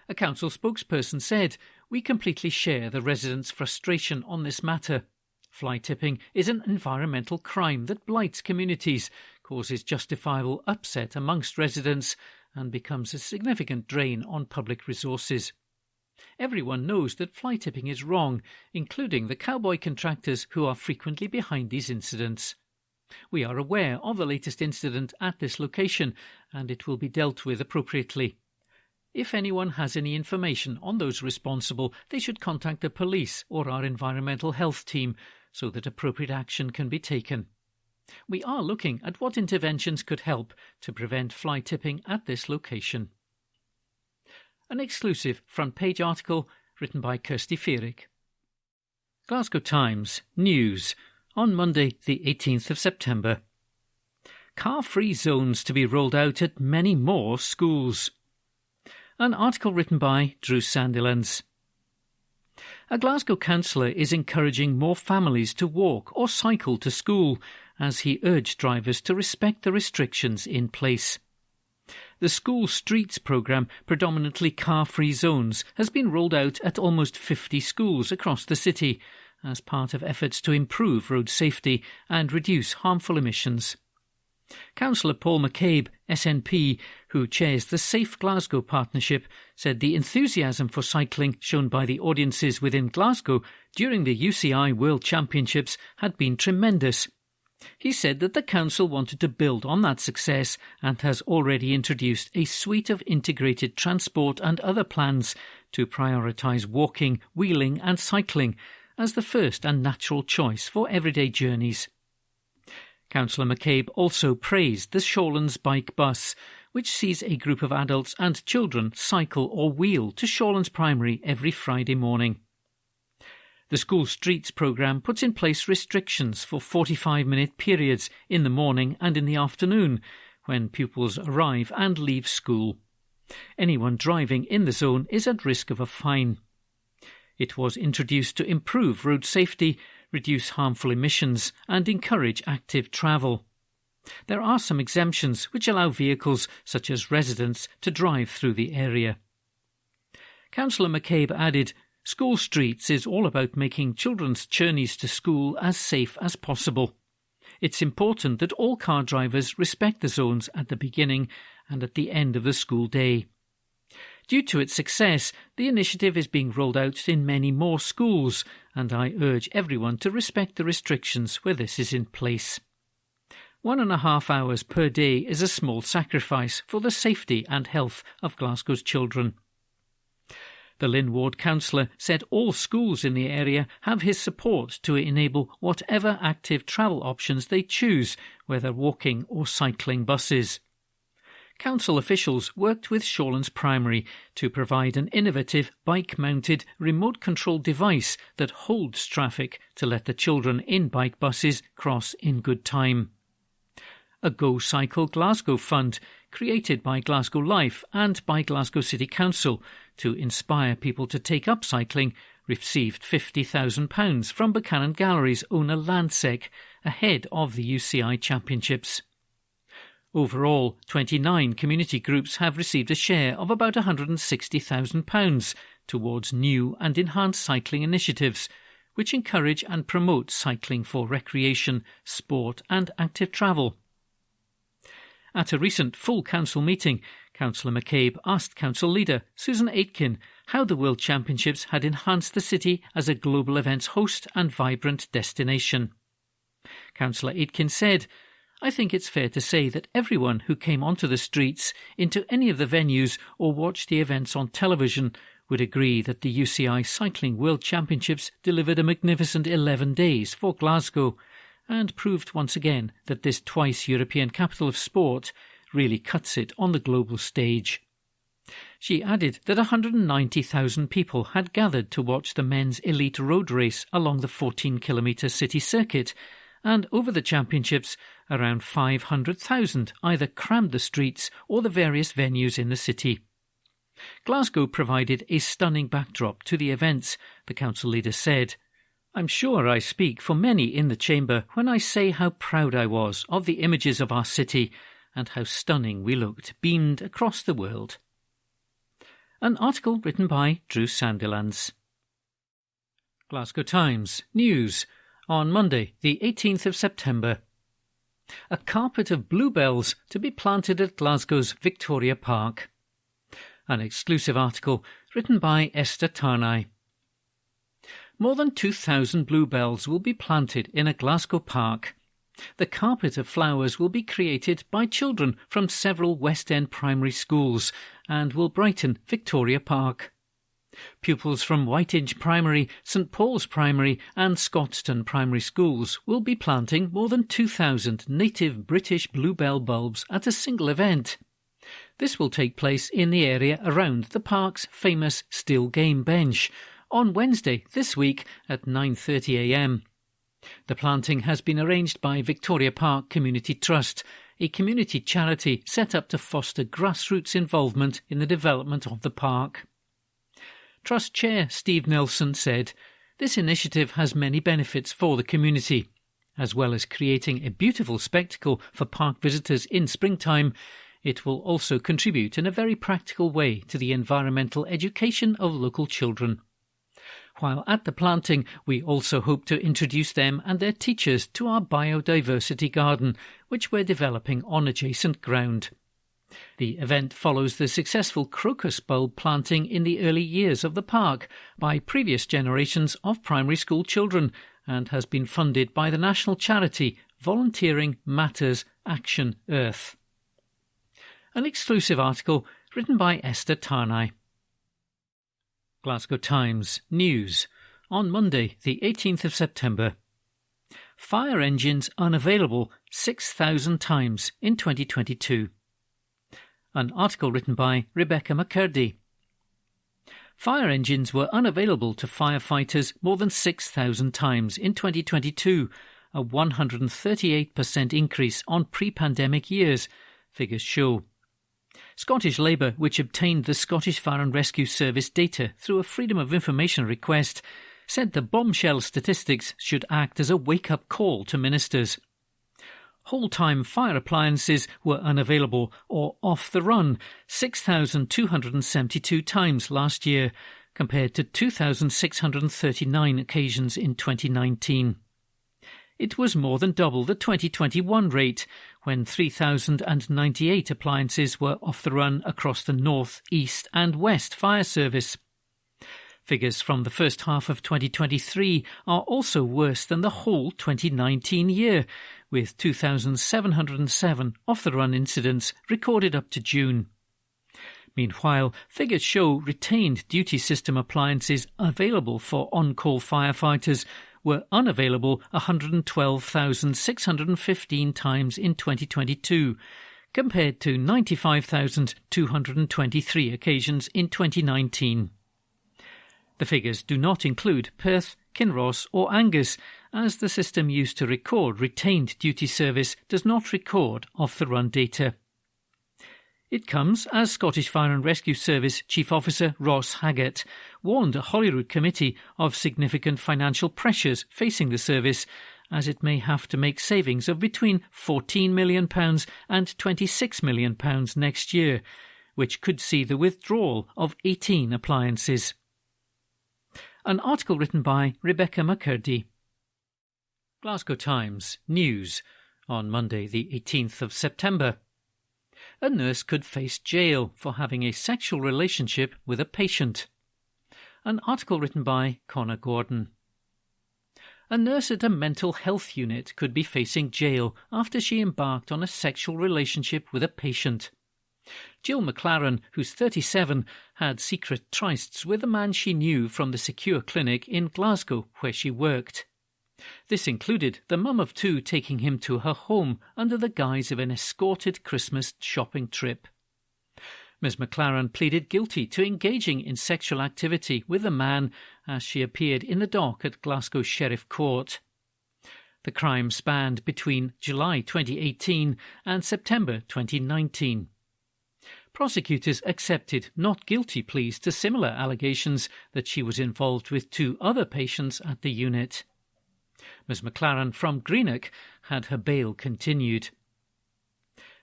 A council spokesperson said, "We completely share the residents' frustration on this matter. Fly tipping is an environmental crime that blights communities, causes justifiable upset amongst residents, and becomes a significant drain on public resources. Everyone knows that fly tipping is wrong, including the cowboy contractors who are frequently behind these incidents. We are aware of the latest incident at this location, and it will be dealt with appropriately. If anyone has any information on those responsible, they should contact the police or our environmental health team so that appropriate action can be taken. We are looking at what interventions could help to prevent fly tipping at this location." An exclusive front-page article written by Kirsty Fearick. Glasgow Times News on Monday, the 18th of September. car-free zones to be rolled out at many more schools. An article written by Drew Sandilands. A Glasgow councillor is encouraging more families to walk or cycle to school, as he urged drivers to respect the restrictions in place. The School Streets programme, predominantly car-free zones, has been rolled out at almost 50 schools across the city as part of efforts to improve road safety and reduce harmful emissions. Councillor Paul McCabe, SNP, who chairs the Safe Glasgow Partnership, said the enthusiasm for cycling shown by the audiences within Glasgow during the UCI World Championships had been tremendous. He said that the council wanted to build on that success and has already introduced a suite of integrated transport and other plans to prioritise walking, wheeling and cycling as the first and natural choice for everyday journeys. Councillor McCabe also praised the Shawlands Bike Bus, which sees a group of adults and children cycle or wheel to Shawlands Primary every Friday morning. The School Streets programme puts in place restrictions for 45-minute periods in the morning and in the afternoon when pupils arrive and leave school. Anyone driving in the zone is at risk of a fine. It was introduced to improve road safety, reduce harmful emissions and encourage active travel. There are some exemptions which allow vehicles such as residents to drive through the area. Councillor McCabe added, "School Streets is all about making children's journeys to school as safe as possible. It's important that all car drivers respect the zones at the beginning and at the end of the school day." Due to its success, the initiative is being rolled out in many more schools, and I urge everyone to respect the restrictions where this is in place. 1.5 hours per day is a small sacrifice for the safety and health of Glasgow's children. The Lynn Ward councillor said all schools in the area have his support to enable whatever active travel options they choose, whether walking or cycling buses. Council officials worked with Shawlands Primary to provide an innovative bike-mounted remote-controlled device that holds traffic to let the children in bike buses cross in good time. A Go Cycle Glasgow fund, created by Glasgow Life and by Glasgow City Council to inspire people to take up cycling, received £50,000 from Buchanan Gallery's owner Landsec ahead of the UCI Championships. Overall, 29 community groups have received a share of about £160,000 towards new and enhanced cycling initiatives, which encourage and promote cycling for recreation, sport and active travel. At a recent full council meeting, Councillor McCabe asked council leader Susan Aitken how the World Championships had enhanced the city as a global events host and vibrant destination. Councillor Aitken said, "I think it's fair to say that everyone who came onto the streets, into any of the venues or watched the events on television would agree that the UCI Cycling World Championships delivered a magnificent 11 days for Glasgow and proved once again that this twice European capital of sport really cuts it on the global stage." She added that 190,000 people had gathered to watch the men's elite road race along the 14-kilometre city circuit, and over the championships, around 500,000 either crammed the streets or the various venues in the city. Glasgow provided a stunning backdrop to the events, the council leader said. "I'm sure I speak for many in the chamber when I say how proud I was of the images of our city and how stunning we looked beamed across the world." An article written by Drew Sandilands. Glasgow Times News on Monday, the 18th of September. A carpet of bluebells to be planted at Glasgow's Victoria Park. An exclusive article written by Esther Tarnay. More than 2,000 bluebells will be planted in a Glasgow park. The carpet of flowers will be created by children from several West End primary schools and will brighten Victoria Park. Pupils from Whiteinch Primary, St Paul's Primary and Scotstoun Primary Schools will be planting more than 2,000 native British bluebell bulbs at a single event. This will take place in the area around the park's famous Still Game bench on Wednesday this week at 9:30 a.m. The planting has been arranged by Victoria Park Community Trust a community charity set up to foster grassroots involvement in the development of the park. Trust Chair Steve Nelson said, "This initiative has many benefits for the community. As well as creating a beautiful spectacle for park visitors in springtime, it will also contribute in a very practical way to the environmental education of local children. While at the planting, we also hope to introduce them and their teachers to our biodiversity garden, which we're developing on adjacent ground." The event follows the successful crocus bulb planting in the early years of the park by previous generations of primary school children and has been funded by the national charity Volunteering Matters Action Earth. An exclusive article written by Esther Tarnay. Glasgow Times News on Monday, the 18th of September. Fire engines unavailable 6,000 times in 2022. An article written by Rebecca McCurdy. Fire engines were unavailable to firefighters more than 6,000 times in 2022, a 138% increase on pre-pandemic years, figures show. Scottish Labour, which obtained the Scottish Fire and Rescue Service data through a Freedom of Information request, said the bombshell statistics should act as a wake-up call to ministers. Whole-time fire appliances were unavailable or off the run 6,272 times last year, compared to 2,639 occasions in 2019. It was more than double the 2021 rate, when 3,098 appliances were off the run across the North, East and West Fire Service. Figures from the first half of 2023 are also worse than the whole 2019 year, with 2,707 off-the-run incidents recorded up to June. Meanwhile, figures show retained duty system appliances available for on-call firefighters were unavailable 112,615 times in 2022, compared to 95,223 occasions in 2019. The figures do not include Perth, Kinross or Angus, as the system used to record retained duty service does not record off-the-run data. It comes as Scottish Fire and Rescue Service Chief Officer Ross Haggett warned a Holyrood committee of significant financial pressures facing the service, as it may have to make savings of between £14 million and £26 million next year, which could see the withdrawal of 18 appliances. An article written by Rebecca McCurdy. Glasgow Times News on Monday the 18th of September. A nurse could face jail for having a sexual relationship with a patient. An article written by Connor Gordon. A nurse at a mental health unit could be facing jail after she embarked on a sexual relationship with a patient. Jill McLaren, who's 37, had secret trysts with a man she knew from the secure clinic in Glasgow where she worked. This included the mum of two taking him to her home under the guise of an escorted Christmas shopping trip. Ms McLaren pleaded guilty to engaging in sexual activity with the man as she appeared in the dock at Glasgow Sheriff Court. The crime spanned between July 2018 and September 2019. Prosecutors accepted not guilty pleas to similar allegations that she was involved with two other patients at the unit. Ms McLaren from Greenock had her bail continued.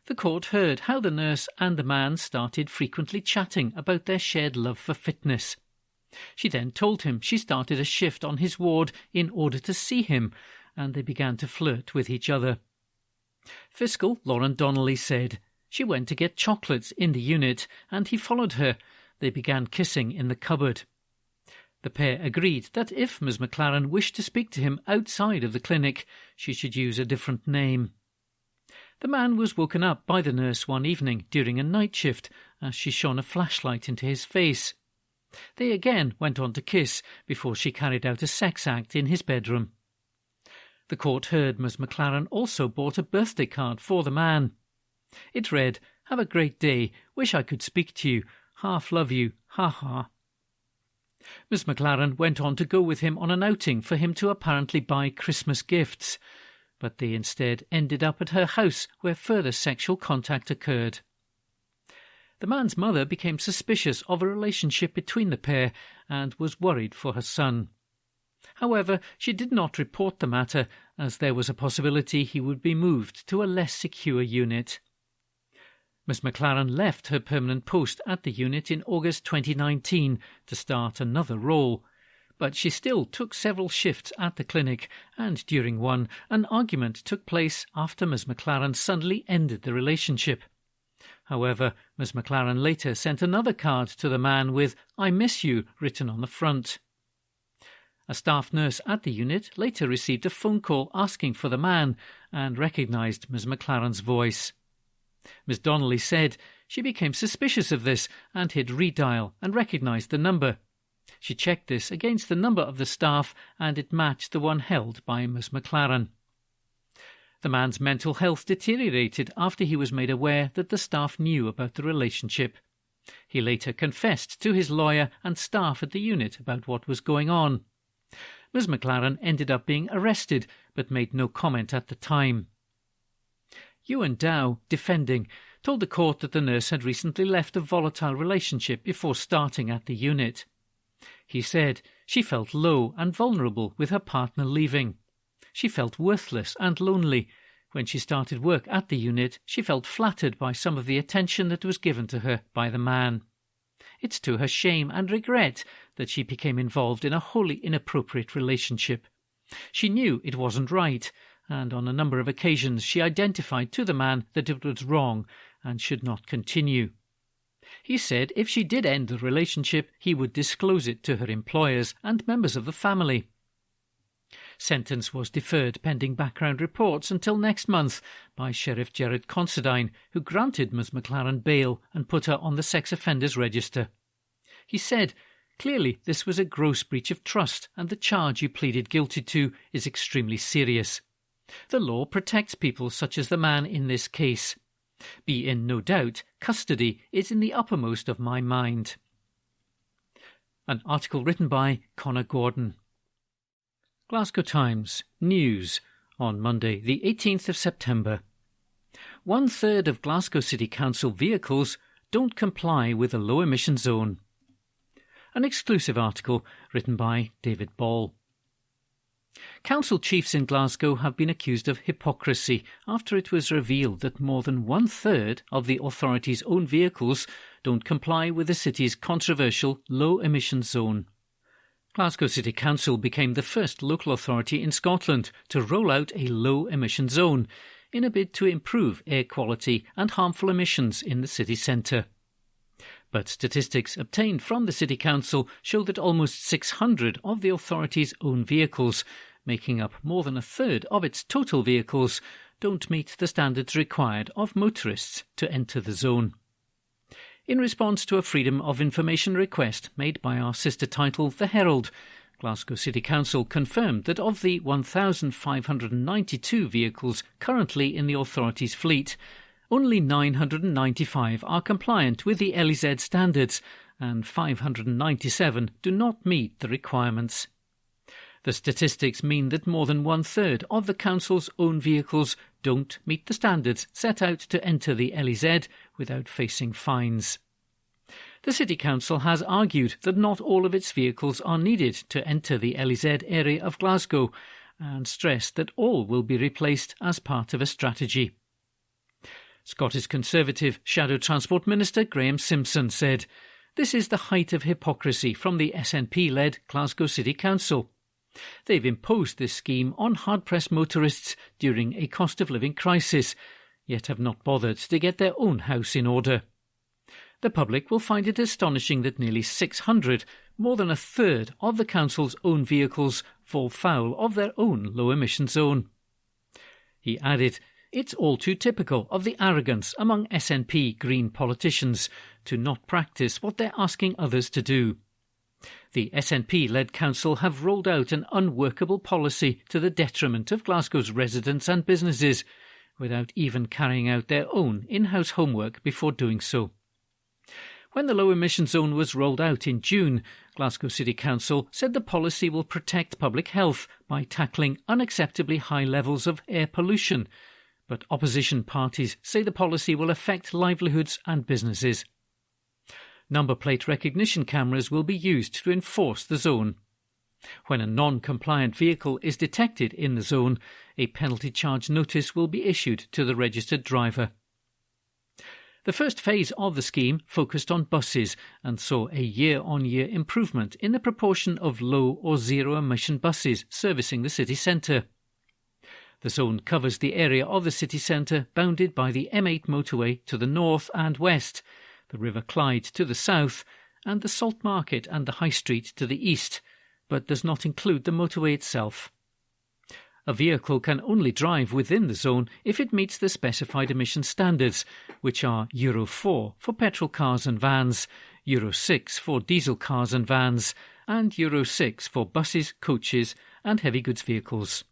The court heard how the nurse and the man started frequently chatting about their shared love for fitness. She then told him she started a shift on his ward in order to see him, and they began to flirt with each other. Fiscal Lauren Donnelly said she went to get chocolates in the unit and he followed her. They began kissing in the cupboard. The pair agreed that if Ms McLaren wished to speak to him outside of the clinic, she should use a different name. The man was woken up by the nurse one evening during a night shift as she shone a flashlight into his face. They again went on to kiss before she carried out a sex act in his bedroom. The court heard Ms McLaren also bought a birthday card for the man. It read, "Have a great day. Wish I could speak to you. Half love you. Ha ha." Ms McLaren went on to go with him on an outing for him to apparently buy Christmas gifts. but they instead ended up at her house where further sexual contact occurred. The man's mother became suspicious of a relationship between the pair and was worried for her son. However, she did not report the matter, as there was a possibility he would be moved to a less secure unit. Miss McLaren left her permanent post at the unit in August 2019 to start another role, but she still took several shifts at the clinic, and during one, an argument took place after Miss McLaren suddenly ended the relationship. However, Miss McLaren later sent another card to the man with "I miss you" written on the front. A staff nurse at the unit later received a phone call asking for the man and recognised Miss McLaren's voice. Miss Donnelly said she became suspicious of this and hit redial and recognised the number. She checked this against the number of the staff and it matched the one held by Miss McLaren. The man's mental health deteriorated after he was made aware that the staff knew about the relationship. He later confessed to his lawyer and staff at the unit about what was going on. Ms. McLaren ended up being arrested but made no comment at the time. Ewan Dow, defending, told the court that the nurse had recently left a volatile relationship before starting at the unit. He said she felt low and vulnerable with her partner leaving. She felt worthless and lonely. When she started work at the unit, she felt flattered by some of the attention that was given to her by the man. It's to her shame and regret that she became involved in a wholly inappropriate relationship. She knew it wasn't right, and on a number of occasions she identified to the man that it was wrong and should not continue. He said if she did end the relationship, he would disclose it to her employers and members of the family. Sentence was deferred pending background reports until next month by Sheriff Gerard Considine, who granted Ms. McLaren bail and put her on the sex offenders register. He said, "Clearly this was a gross breach of trust and the charge you pleaded guilty to is extremely serious. The law protects people such as the man in this case. Be in no doubt, custody is in the uppermost of my mind." An article written by Connor Gordon. Glasgow Times News on Monday the 18th of September. 1/3 of Glasgow City Council vehicles don't comply with a low-emission zone. An exclusive article written by David Ball. Council chiefs in Glasgow have been accused of hypocrisy after it was revealed that more than 1/3 of the authority's own vehicles don't comply with the city's controversial low-emission zone. Glasgow City Council became the first local authority in Scotland to roll out a low-emission zone in a bid to improve air quality and harmful emissions in the city centre. But statistics obtained from the City Council show that almost 600 of the authority's own vehicles, making up more than 1/3 of its total vehicles, don't meet the standards required of motorists to enter the zone. In response to a Freedom of Information request made by our sister title The Herald, Glasgow City Council confirmed that of the 1,592 vehicles currently in the authority's fleet, only 995 are compliant with the LEZ standards and 597 do not meet the requirements. The statistics mean that more than 1/3 of the Council's own vehicles don't meet the standards set out to enter the LEZ without facing fines. The City Council has argued that not all of its vehicles are needed to enter the LEZ area of Glasgow and stressed that all will be replaced as part of a strategy. Scottish Conservative Shadow Transport Minister Graham Simpson said, "This is the height of hypocrisy from the SNP-led Glasgow City Council. They've imposed this scheme on hard-pressed motorists during a cost-of-living crisis, yet have not bothered to get their own house in order. The public will find it astonishing that nearly 600, more than 1/3 of the Council's own vehicles, fall foul of their own low-emission zone." He added, "It's all too typical of the arrogance among SNP Green politicians to not practice what they're asking others to do. The SNP-led council have rolled out an unworkable policy to the detriment of Glasgow's residents and businesses, without even carrying out their own in-house homework before doing so." When the low-emission zone was rolled out in June, Glasgow City Council said the policy will protect public health by tackling unacceptably high levels of air pollution, but opposition parties say the policy will affect livelihoods and businesses. Number plate recognition cameras will be used to enforce the zone. When a non-compliant vehicle is detected in the zone, a penalty charge notice will be issued to the registered driver. The first phase of the scheme focused on buses and saw a year-on-year improvement in the proportion of low or zero-emission buses servicing the city centre. The zone covers the area of the city centre bounded by the M8 motorway to the north and west, the River Clyde to the south, and the Salt Market and the High Street to the east, but does not include the motorway itself. A vehicle can only drive within the zone if it meets the specified emission standards, which are Euro 4 for petrol cars and vans, Euro 6 for diesel cars and vans, and Euro 6 for buses, coaches and heavy goods vehicles.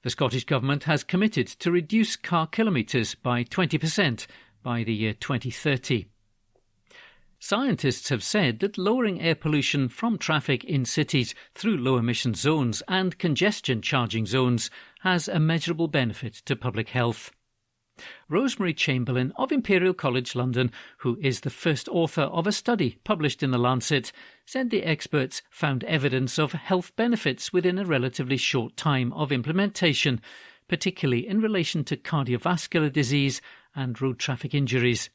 The Scottish Government has committed to reduce car kilometres by 20% by the year 2030. Scientists have said that lowering air pollution from traffic in cities through low-emission zones and congestion charging zones has a measurable benefit to public health. Rosemary Chamberlain of Imperial College London, who is the first author of a study published in The Lancet, said the experts found evidence of health benefits within a relatively short time of implementation, particularly in relation to cardiovascular disease and road traffic injuries.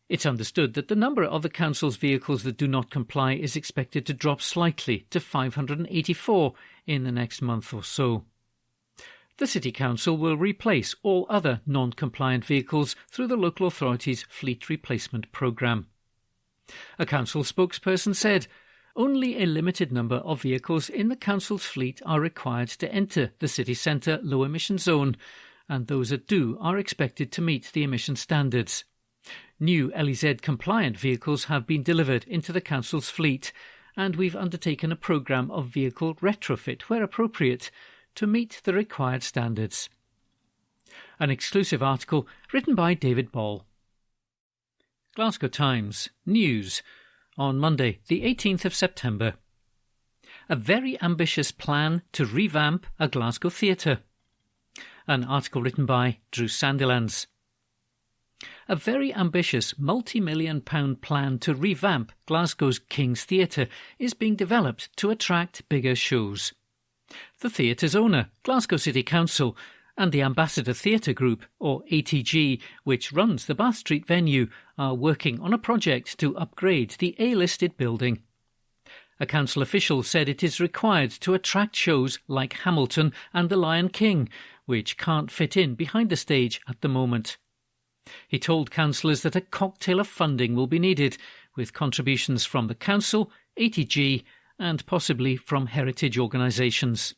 It's understood that the number of the Council's vehicles that do not comply is expected to drop slightly to 584 in the next month or so. The City Council will replace all other non-compliant vehicles through the local authority's fleet replacement programme. A council spokesperson said, "Only a limited number of vehicles in the council's fleet are required to enter the city centre low-emission zone, and those that do are expected to meet the emission standards. New LEZ-compliant vehicles have been delivered into the council's fleet, and we've undertaken a programme of vehicle retrofit where appropriate to meet the required standards." An exclusive article written by David Ball. Glasgow Times News on Monday, the 18th of September. A very ambitious plan to revamp a Glasgow theatre. An article written by Drew Sandilands. A very ambitious multi-million-pound plan to revamp Glasgow's King's Theatre is being developed to attract bigger shows. The theatre's owner, Glasgow City Council, and the Ambassador Theatre Group, or ATG, which runs the Bath Street venue, are working on a project to upgrade the A-listed building. A council official said it is required to attract shows like Hamilton and The Lion King, which can't fit in behind the stage at the moment. He told councillors that a cocktail of funding will be needed, with contributions from the council, ATG and possibly from heritage organisations.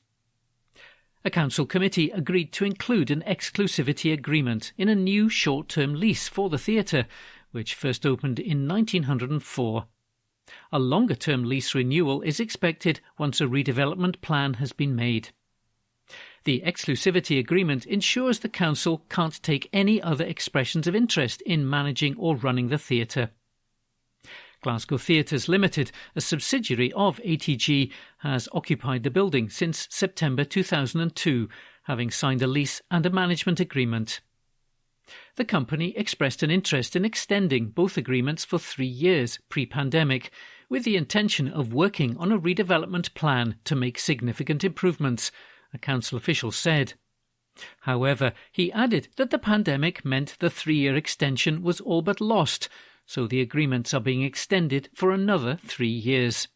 A council committee agreed to include an exclusivity agreement in a new short-term lease for the theatre, which first opened in 1904. A longer-term lease renewal is expected once a redevelopment plan has been made. The exclusivity agreement ensures the council can't take any other expressions of interest in managing or running the theatre. Glasgow Theatres Limited, a subsidiary of ATG, has occupied the building since September 2002, having signed a lease and a management agreement. The company expressed an interest in extending both agreements for 3 years pre-pandemic, with the intention of working on a redevelopment plan to make significant improvements, a council official said. However, he added that the pandemic meant the 3-year extension was all but lost, so the agreements are being extended for another 3 years.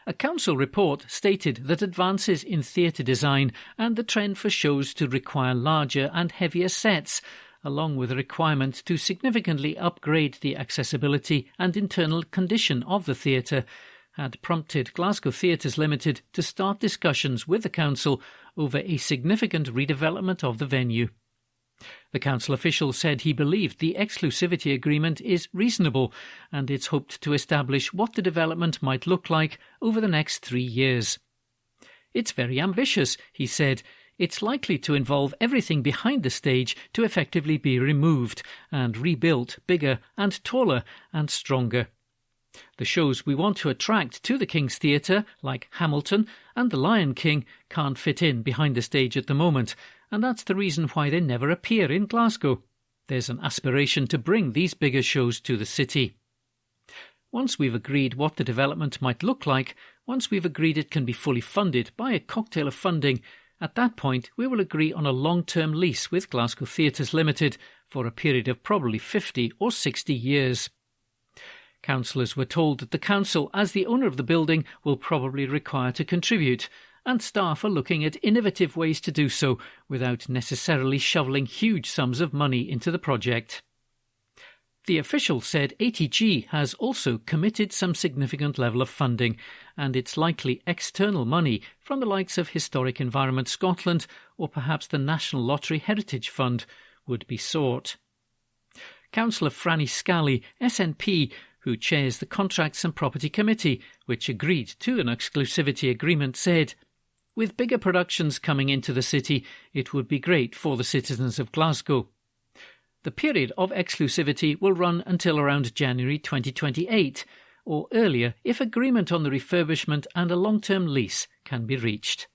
A council report stated that advances in theatre design and the trend for shows to require larger and heavier sets, along with a requirement to significantly upgrade the accessibility and internal condition of the theatre, had prompted Glasgow Theatres Limited to start discussions with the council over a significant redevelopment of the venue. The council official said he believed the exclusivity agreement is reasonable, and it's hoped to establish what the development might look like over the next 3 years. "It's very ambitious," he said. "It's likely to involve everything behind the stage to effectively be removed and rebuilt bigger and taller and stronger." The shows we want to attract to the King's Theatre, like Hamilton and The Lion King, can't fit in behind the stage at the moment, and that's the reason why they never appear in Glasgow. There's an aspiration to bring these bigger shows to the city. Once we've agreed what the development might look like, once we've agreed it can be fully funded by a cocktail of funding, at that point we will agree on a long-term lease with Glasgow Theatres Limited for a period of probably 50 or 60 years. Councillors were told that the council, as the owner of the building, will probably require to contribute, and staff are looking at innovative ways to do so without necessarily shoveling huge sums of money into the project. The official said ATG has also committed some significant level of funding, and it's likely external money from the likes of Historic Environment Scotland or perhaps the National Lottery Heritage Fund would be sought. Councillor Franny Scally, SNP, who chairs the Contracts and Property Committee, which agreed to an exclusivity agreement, said, "With bigger productions coming into the city, it would be great for the citizens of Glasgow. The period of exclusivity will run until around January 2028, or earlier if agreement on the refurbishment and a long-term lease can be reached."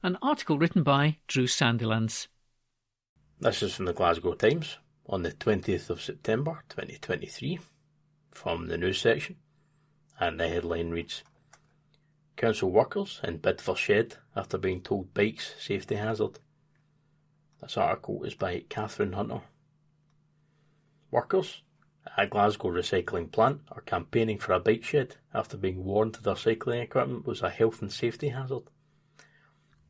An article written by Drew Sandilands.
This is from the Glasgow Times on the 20th of September 2023, from the news section, and the headline reads, "Council workers in bid for shed after being told bikes safety hazard." This article is by Catherine Hunter. Workers at a Glasgow recycling plant are campaigning for a bike shed after being warned their cycling equipment was a health and safety hazard.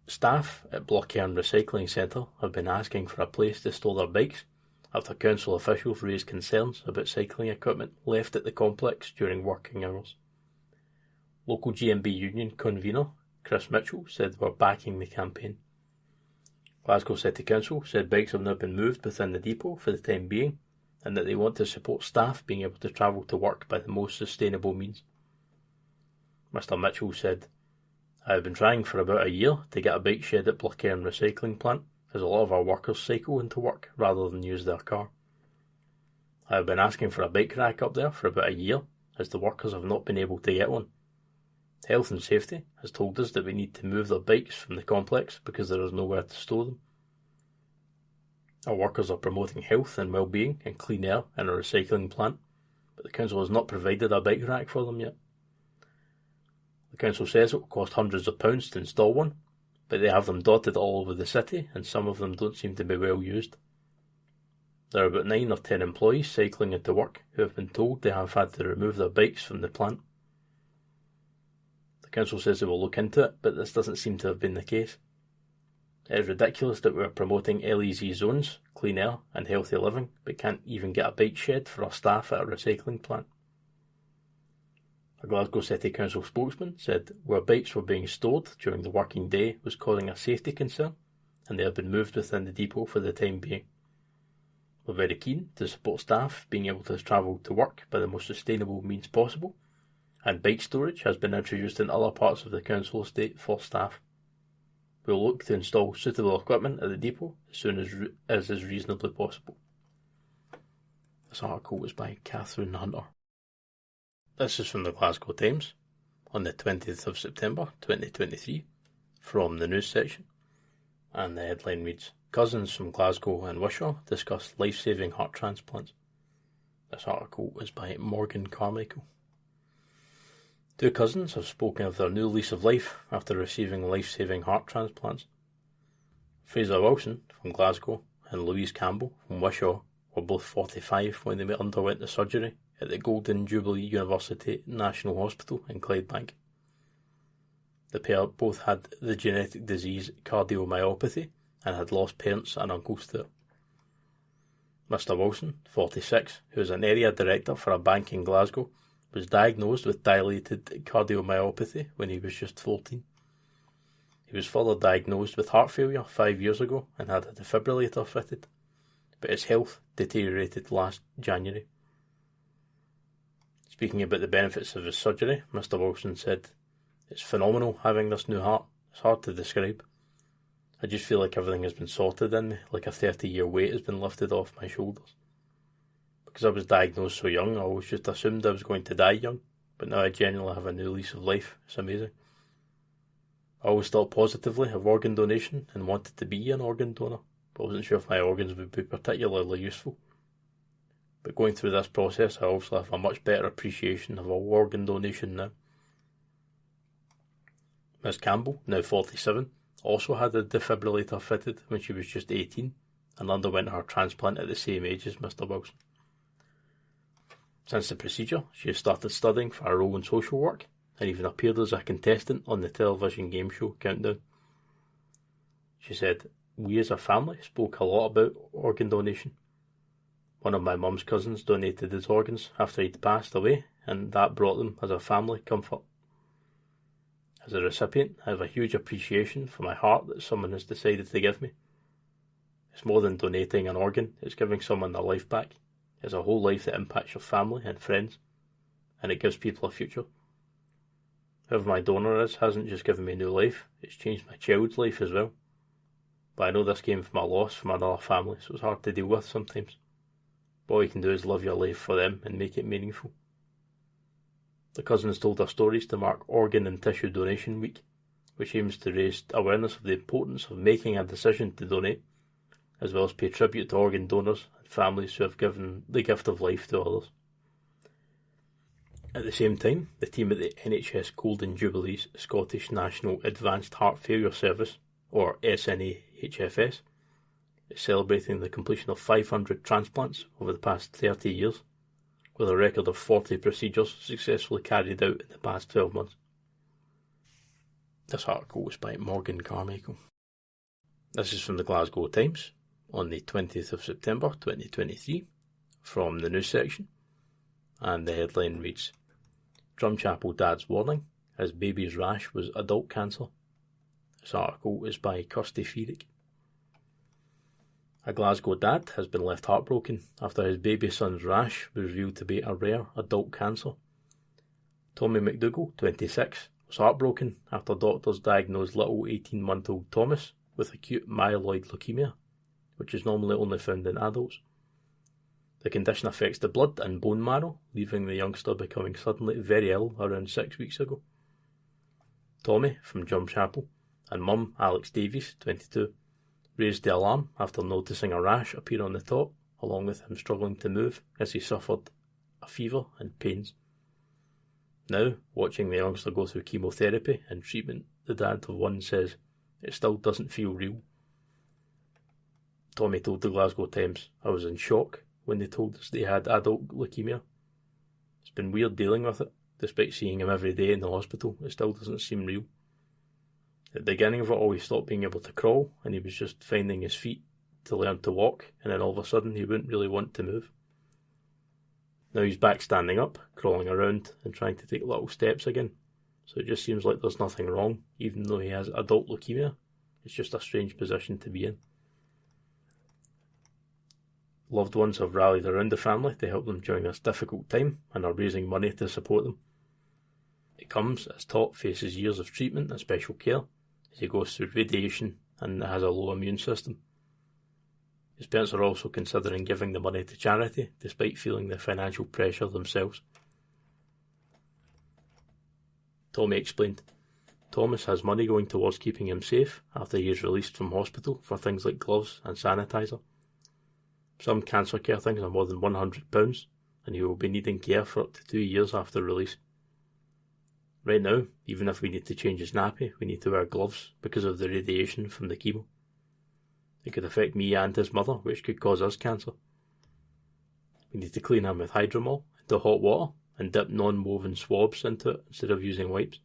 Staff at Blockhairn Recycling Centre have been asking for a place to store their bikes after council officials raised concerns about cycling equipment left at the complex during working hours. Local GMB union convener Chris Mitchell said we're backing the campaign. Glasgow City Council said bikes have now been moved within the depot for the time being, and that they want to support staff being able to travel to work by the most sustainable means. Mr Mitchell said, "I have been trying for about a year to get a bike shed at Blockhairn Recycling Plant, as a lot of our workers cycle into work rather than use their car. I have been asking for a bike rack up there for about a year, as the workers have not been able to get one. Health and Safety has told us that we need to move their bikes from the complex because there is nowhere to store them. Our workers are promoting health and well-being and clean air in a recycling plant, but the council has not provided a bike rack for them yet. The council says it will cost hundreds of pounds to install one, but they have them dotted all over the city and some of them don't seem to be well used. There are about 9 or 10 employees cycling into work who have been told they have had to remove their bikes from the plant. The council says they will look into it, but this doesn't seem to have been the case. It is ridiculous that we are promoting LEZ zones, clean air and healthy living, but can't even get a bike shed for our staff at a recycling plant." A Glasgow City Council spokesman said where bikes were being stored during the working day was causing a safety concern, and they have been moved within the depot for the time being. "We're very keen to support staff being able to travel to work by the most sustainable means possible, and bike storage has been introduced in other parts of the council estate for staff. We will look to install suitable equipment at the depot as soon as is reasonably possible." This article was by Catherine Hunter. This is from the Glasgow Times on the 20th of September 2023, from the news section, and the headline reads, "Cousins from Glasgow and Wishaw discuss life-saving heart transplants." This article is by Morgan Carmichael. 2 cousins have spoken of their new lease of life after receiving life-saving heart transplants. Fraser Wilson from Glasgow and Louise Campbell from Wishaw were both 45 when they underwent the surgery at the Golden Jubilee University National Hospital in Clydebank. The pair both had the genetic disease cardiomyopathy and had lost parents and uncles to it. Mr Wilson, 46, who is an area director for a bank in Glasgow, was diagnosed with dilated cardiomyopathy when he was just 14. He was further diagnosed with heart failure 5 years ago and had a defibrillator fitted, but his health deteriorated last January. Speaking about the benefits of his surgery, Mr Wilson said, "It's phenomenal having this new heart. It's hard to describe. I just feel like everything has been sorted in me, like a 30-year weight has been lifted off my shoulders. Because I was diagnosed so young, I always just assumed I was going to die young, but now I genuinely have a new lease of life. It's amazing. I always thought positively of organ donation and wanted to be an organ donor, but I wasn't sure if my organs would be particularly useful. But going through this process, I also have a much better appreciation of all organ donation now. Miss Campbell, now 47, also had a defibrillator fitted when she was just 18 and underwent her transplant at the same age as Mr. Wilson. Since the procedure, she has started studying for a role in social work and even appeared as a contestant on the television game show Countdown. She said, "We as a family spoke a lot about organ donation. One of my mum's cousins donated his organs after he'd passed away, and that brought them as a family comfort. As a recipient, I have a huge appreciation for my heart that someone has decided to give me. It's more than donating an organ, it's giving someone their life back. It's a whole life that impacts your family and friends, and it gives people a future. Whoever my donor is hasn't just given me new life, it's changed my child's life as well. But I know this came from a loss from another family, so it's hard to deal with sometimes. But all you can do is live your life for them and make it meaningful." The cousins told their stories to mark Organ and Tissue Donation Week, which aims to raise awareness of the importance of making a decision to donate, as well as pay tribute to organ donors and families who have given the gift of life to others. At the same time, the team at the NHS Golden Jubilee's Scottish National Advanced Heart Failure Service, or SNAHFS, is celebrating the completion of 500 transplants over the past 30 years, with a record of 40 procedures successfully carried out in the past 12 months. This article was by Morgan Carmichael. This is from the Glasgow Times on the 20th of September 2023, from the news section, and the headline reads, "Drumchapel Dad's Warning, His Baby's Rash Was Adult Cancer." This article is by Kirsty Feerick. A Glasgow dad has been left heartbroken after his baby son's rash was revealed to be a rare adult cancer. Tommy McDougall, 26, was heartbroken after doctors diagnosed little 18-month-old Thomas with acute myeloid leukemia, which is normally only found in adults. The condition affects the blood and bone marrow, leaving the youngster becoming suddenly very ill around 6 weeks ago. Tommy, from Drumchapel, and mum, Alex Davies, 22, raised the alarm after noticing a rash appear on the top, along with him struggling to move as he suffered a fever and pains. Now, watching the youngster go through chemotherapy and treatment, the dad of one says, "It still doesn't feel real." Tommy told the Glasgow Times, "I was in shock when they told us they had adult leukemia. It's been weird dealing with it. Despite seeing him every day in the hospital, it still doesn't seem real. At the beginning of it all, he stopped being able to crawl, and he was just finding his feet to learn to walk, and then all of a sudden he wouldn't really want to move. Now he's back standing up, crawling around, and trying to take little steps again. So it just seems like there's nothing wrong, even though he has adult leukemia. It's just a strange position to be in." Loved ones have rallied around the family to help them during this difficult time and are raising money to support them. It comes as Top faces years of treatment and special care, as he goes through radiation and has a low immune system. His parents are also considering giving the money to charity, despite feeling the financial pressure themselves. Tommy explained, "Thomas has money going towards keeping him safe after he is released from hospital for things like gloves and sanitizer. Some cancer care things are more than £100, and he will be needing care for up to 2 years after release. Right now, even if we need to change his nappy, we need to wear gloves because of the radiation from the chemo. It could affect me and his mother, which could cause us cancer. We need to clean him with hydromol into hot water and dip non-woven swabs into it instead of using wipes.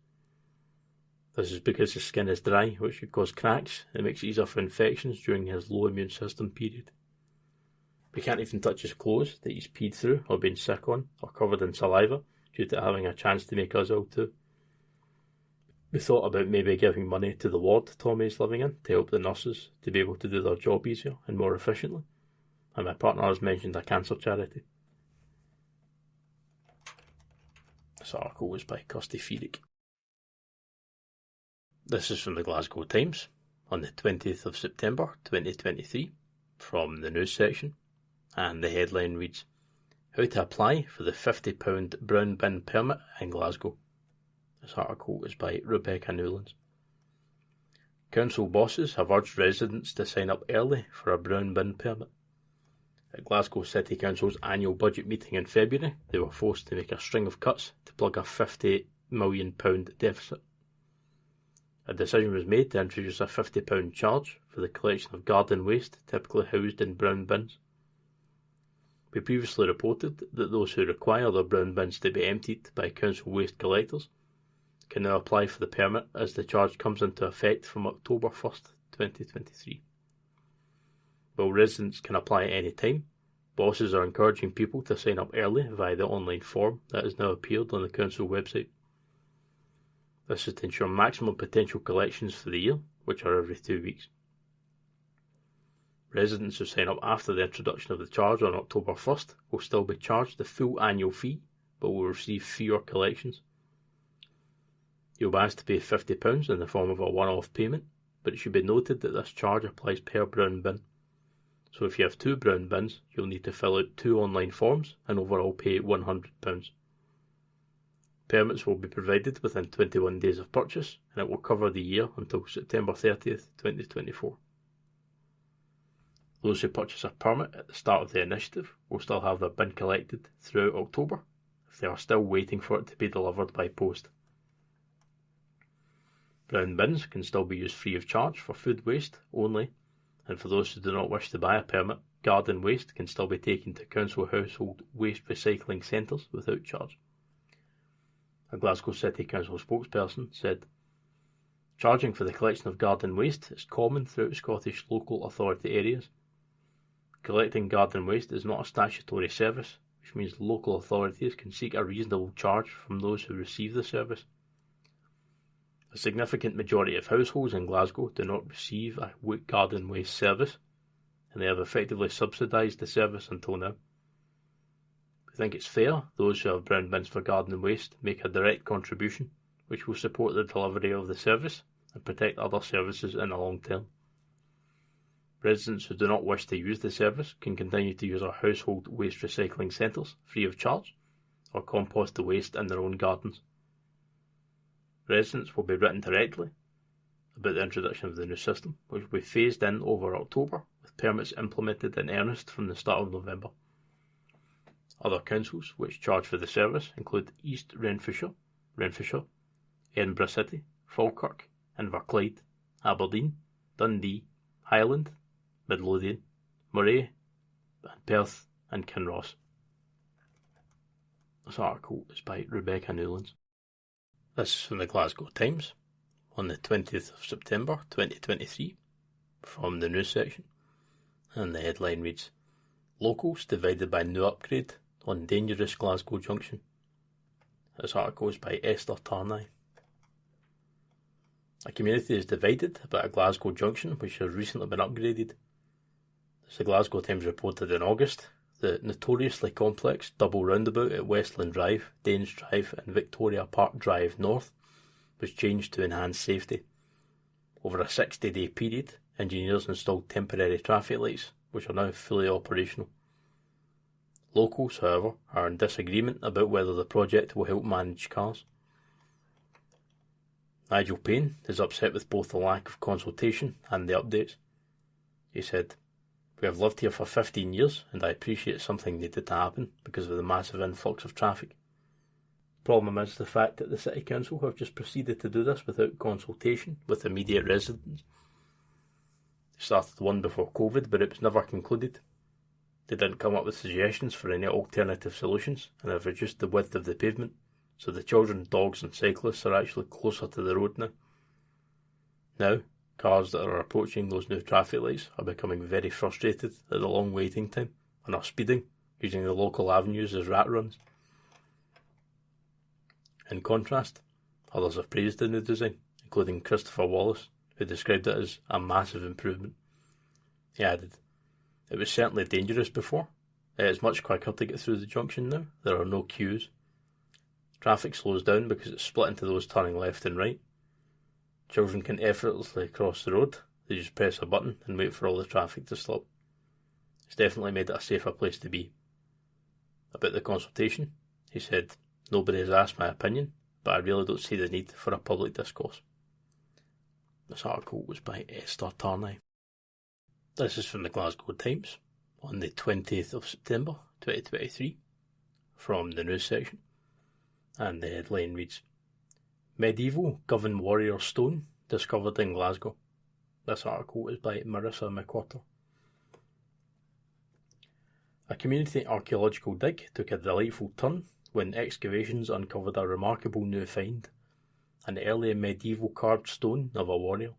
This is because his skin is dry, which could cause cracks and makes it easier for infections during his low immune system period. We can't even touch his clothes that he's peed through or been sick on or covered in saliva due to having a chance to make us ill too. We thought about maybe giving money to the ward Tommy is living in to help the nurses to be able to do their job easier and more efficiently, and my partner has mentioned a cancer charity." This article was by Kirsty Feerick. This is from the Glasgow Times on the 20th of September 2023, from the news section, and the headline reads, How to apply for the £50 brown bin permit in Glasgow. This article is by Rebecca Newlands. Council bosses have urged residents to sign up early for a brown bin permit. At Glasgow City Council's annual budget meeting in February, they were forced to make a string of cuts to plug a £50 million deficit. A decision was made to introduce a £50 charge for the collection of garden waste typically housed in brown bins. We previously reported that those who require their brown bins to be emptied by council waste collectors can now apply for the permit as the charge comes into effect from October 1st, 2023. While residents can apply at any time, bosses are encouraging people to sign up early via the online form that has now appeared on the council website. This is to ensure maximum potential collections for the year, which are every 2 weeks. Residents who sign up after the introduction of the charge on October 1st will still be charged the full annual fee, but will receive fewer collections. You'll be asked to pay £50 in the form of a one-off payment, but it should be noted that this charge applies per brown bin. So if you have 2 brown bins, you'll need to fill out 2 online forms and overall pay £100. Permits will be provided within 21 days of purchase, and it will cover the year until September 30th, 2024. Those who purchase a permit at the start of the initiative will still have their bin collected throughout October, if they are still waiting for it to be delivered by post. Brown bins can still be used free of charge for food waste only, and for those who do not wish to buy a permit, garden waste can still be taken to council household waste recycling centres without charge. A Glasgow City Council spokesperson said, "Charging for the collection of garden waste is common throughout Scottish local authority areas. Collecting garden waste is not a statutory service, which means local authorities can seek a reasonable charge from those who receive the service. A significant majority of households in Glasgow do not receive a garden waste service, and they have effectively subsidised the service until now. We think it's fair those who have brown bins for garden waste make a direct contribution, which will support the delivery of the service and protect other services in the long term. Residents who do not wish to use the service can continue to use our household waste recycling centres free of charge, or compost the waste in their own gardens. Residents will be written directly about the introduction of the new system, which will be phased in over October, with permits implemented in earnest from the start of November. Other councils which charge for the service include East Renfrewshire, Edinburgh City, Falkirk, Inverclyde, Aberdeen, Dundee, Highland, Midlothian, Moray, and Perth and Kinross. This article is by Rebecca Newlands. This is from the Glasgow Times on the 20th of September 2023 from the news section, and the headline reads, "Locals divided by new upgrade on dangerous Glasgow junction." This article is by Esther Tarnay. A community is divided about a Glasgow junction which has recently been upgraded. As the Glasgow Times reported in August, the notoriously complex double roundabout at Westland Drive, Danes Drive and Victoria Park Drive North was changed to enhance safety. Over a 60-day period, engineers installed temporary traffic lights, which are now fully operational. Locals, however, are in disagreement about whether the project will help manage cars. Nigel Payne is upset with both the lack of consultation and the updates. He said, "We have lived here for 15 years and I appreciate something needed to happen because of the massive influx of traffic. The problem is the fact that the City Council have just proceeded to do this without consultation with immediate residents. They started one before COVID, but it was never concluded. They didn't come up with suggestions for any alternative solutions and have reduced the width of the pavement, so the children, dogs and cyclists are actually closer to the road now. Now, cars that are approaching those new traffic lights are becoming very frustrated at the long waiting time and are speeding, using the local avenues as rat runs." In contrast, others have praised the new design, including Christopher Wallace, who described it as a massive improvement. He added, "It was certainly dangerous before. It is much quicker to get through the junction now. There are no queues. Traffic slows down because it's split into those turning left and right. Children can effortlessly cross the road. They just press a button and wait for all the traffic to stop. It's definitely made it a safer place to be. About the consultation, he said, "Nobody has asked my opinion, but I really don't see the need for a public discourse." This article was by Esther Tarnay. This is from the Glasgow Times on the 20th of September 2023 from the news section, and the headline reads, "Medieval Govan Warrior Stone discovered in Glasgow." This article is by Marissa McWhirter. A community archaeological dig took a delightful turn when excavations uncovered a remarkable new find, an early medieval carved stone of a warrior.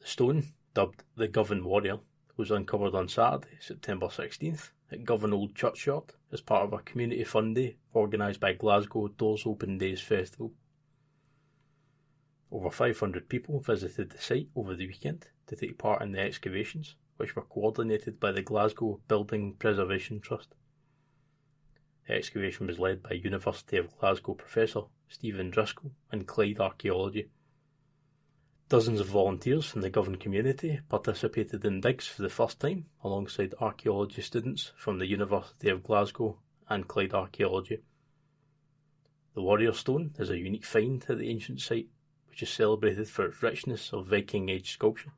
The stone, dubbed the Govan Warrior, was uncovered on Saturday, September 16th, at Govan Old Churchyard as part of a community fun day organised by Glasgow Doors Open Days Festival. Over 500 people visited the site over the weekend to take part in the excavations, which were coordinated by the Glasgow Building Preservation Trust. The excavation was led by University of Glasgow professor Stephen Driscoll and Clyde Archaeology. Dozens of volunteers from the Govan community participated in digs for the first time, alongside archaeology students from the University of Glasgow and Clyde Archaeology. The Warrior Stone is a unique find at the ancient site, which is celebrated for its richness of Viking Age sculpture.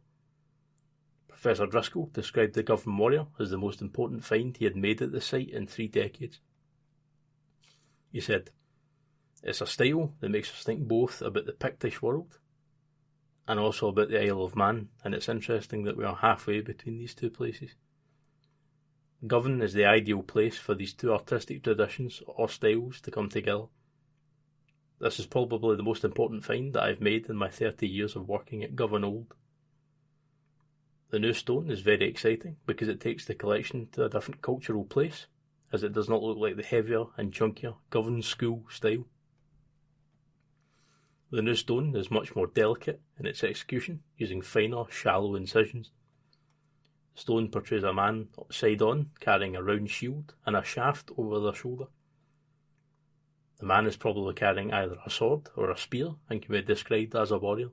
Professor Driscoll described the Govan Warrior as the most important find he had made at the site in 3 decades. He said, "It's a style that makes us think both about the Pictish world and also about the Isle of Man, and it's interesting that we are halfway between these two places. Govan is the ideal place for these two artistic traditions or styles to come together. This is probably the most important find that I've made in my 30 years of working at Govan Old. The new stone is very exciting because it takes the collection to a different cultural place, as it does not look like the heavier and chunkier Govan school style. The new stone is much more delicate in its execution, using finer, shallow incisions. The stone portrays a man side on, carrying a round shield and a shaft over their shoulder. The man is probably carrying either a sword or a spear and can be described as a warrior.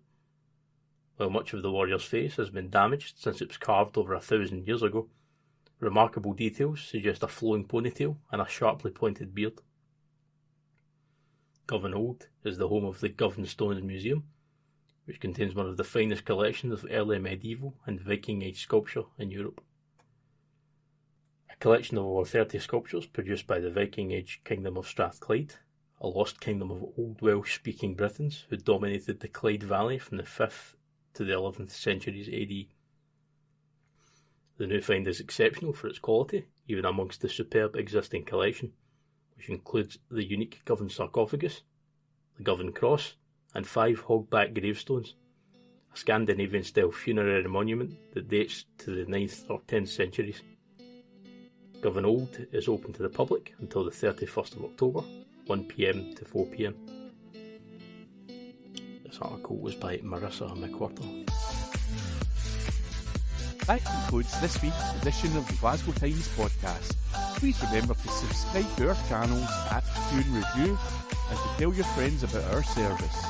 While much of the warrior's face has been damaged since it was carved over 1,000 years ago, remarkable details suggest a flowing ponytail and a sharply pointed beard. Govan Old is the home of the Govan Stones Museum, which contains one of the finest collections of early medieval and Viking Age sculpture in Europe. A collection of over 30 sculptures produced by the Viking Age Kingdom of Strathclyde, a lost kingdom of Old Welsh-speaking Britons who dominated the Clyde Valley from the 5th to the 11th centuries AD. The new find is exceptional for its quality, even amongst the superb existing collection, which includes the unique Govan sarcophagus, the Govan cross, and 5 hogback gravestones, a Scandinavian-style funerary monument that dates to the 9th or 10th centuries. Govan Old is open to the public until the 31st of October, 1 p.m. to 4 p.m. This article was by Marissa McWhirter.
That concludes this week's edition of the Glasgow Times podcast. Please remember to subscribe to our channels at Review and Review, and to tell your friends about our service.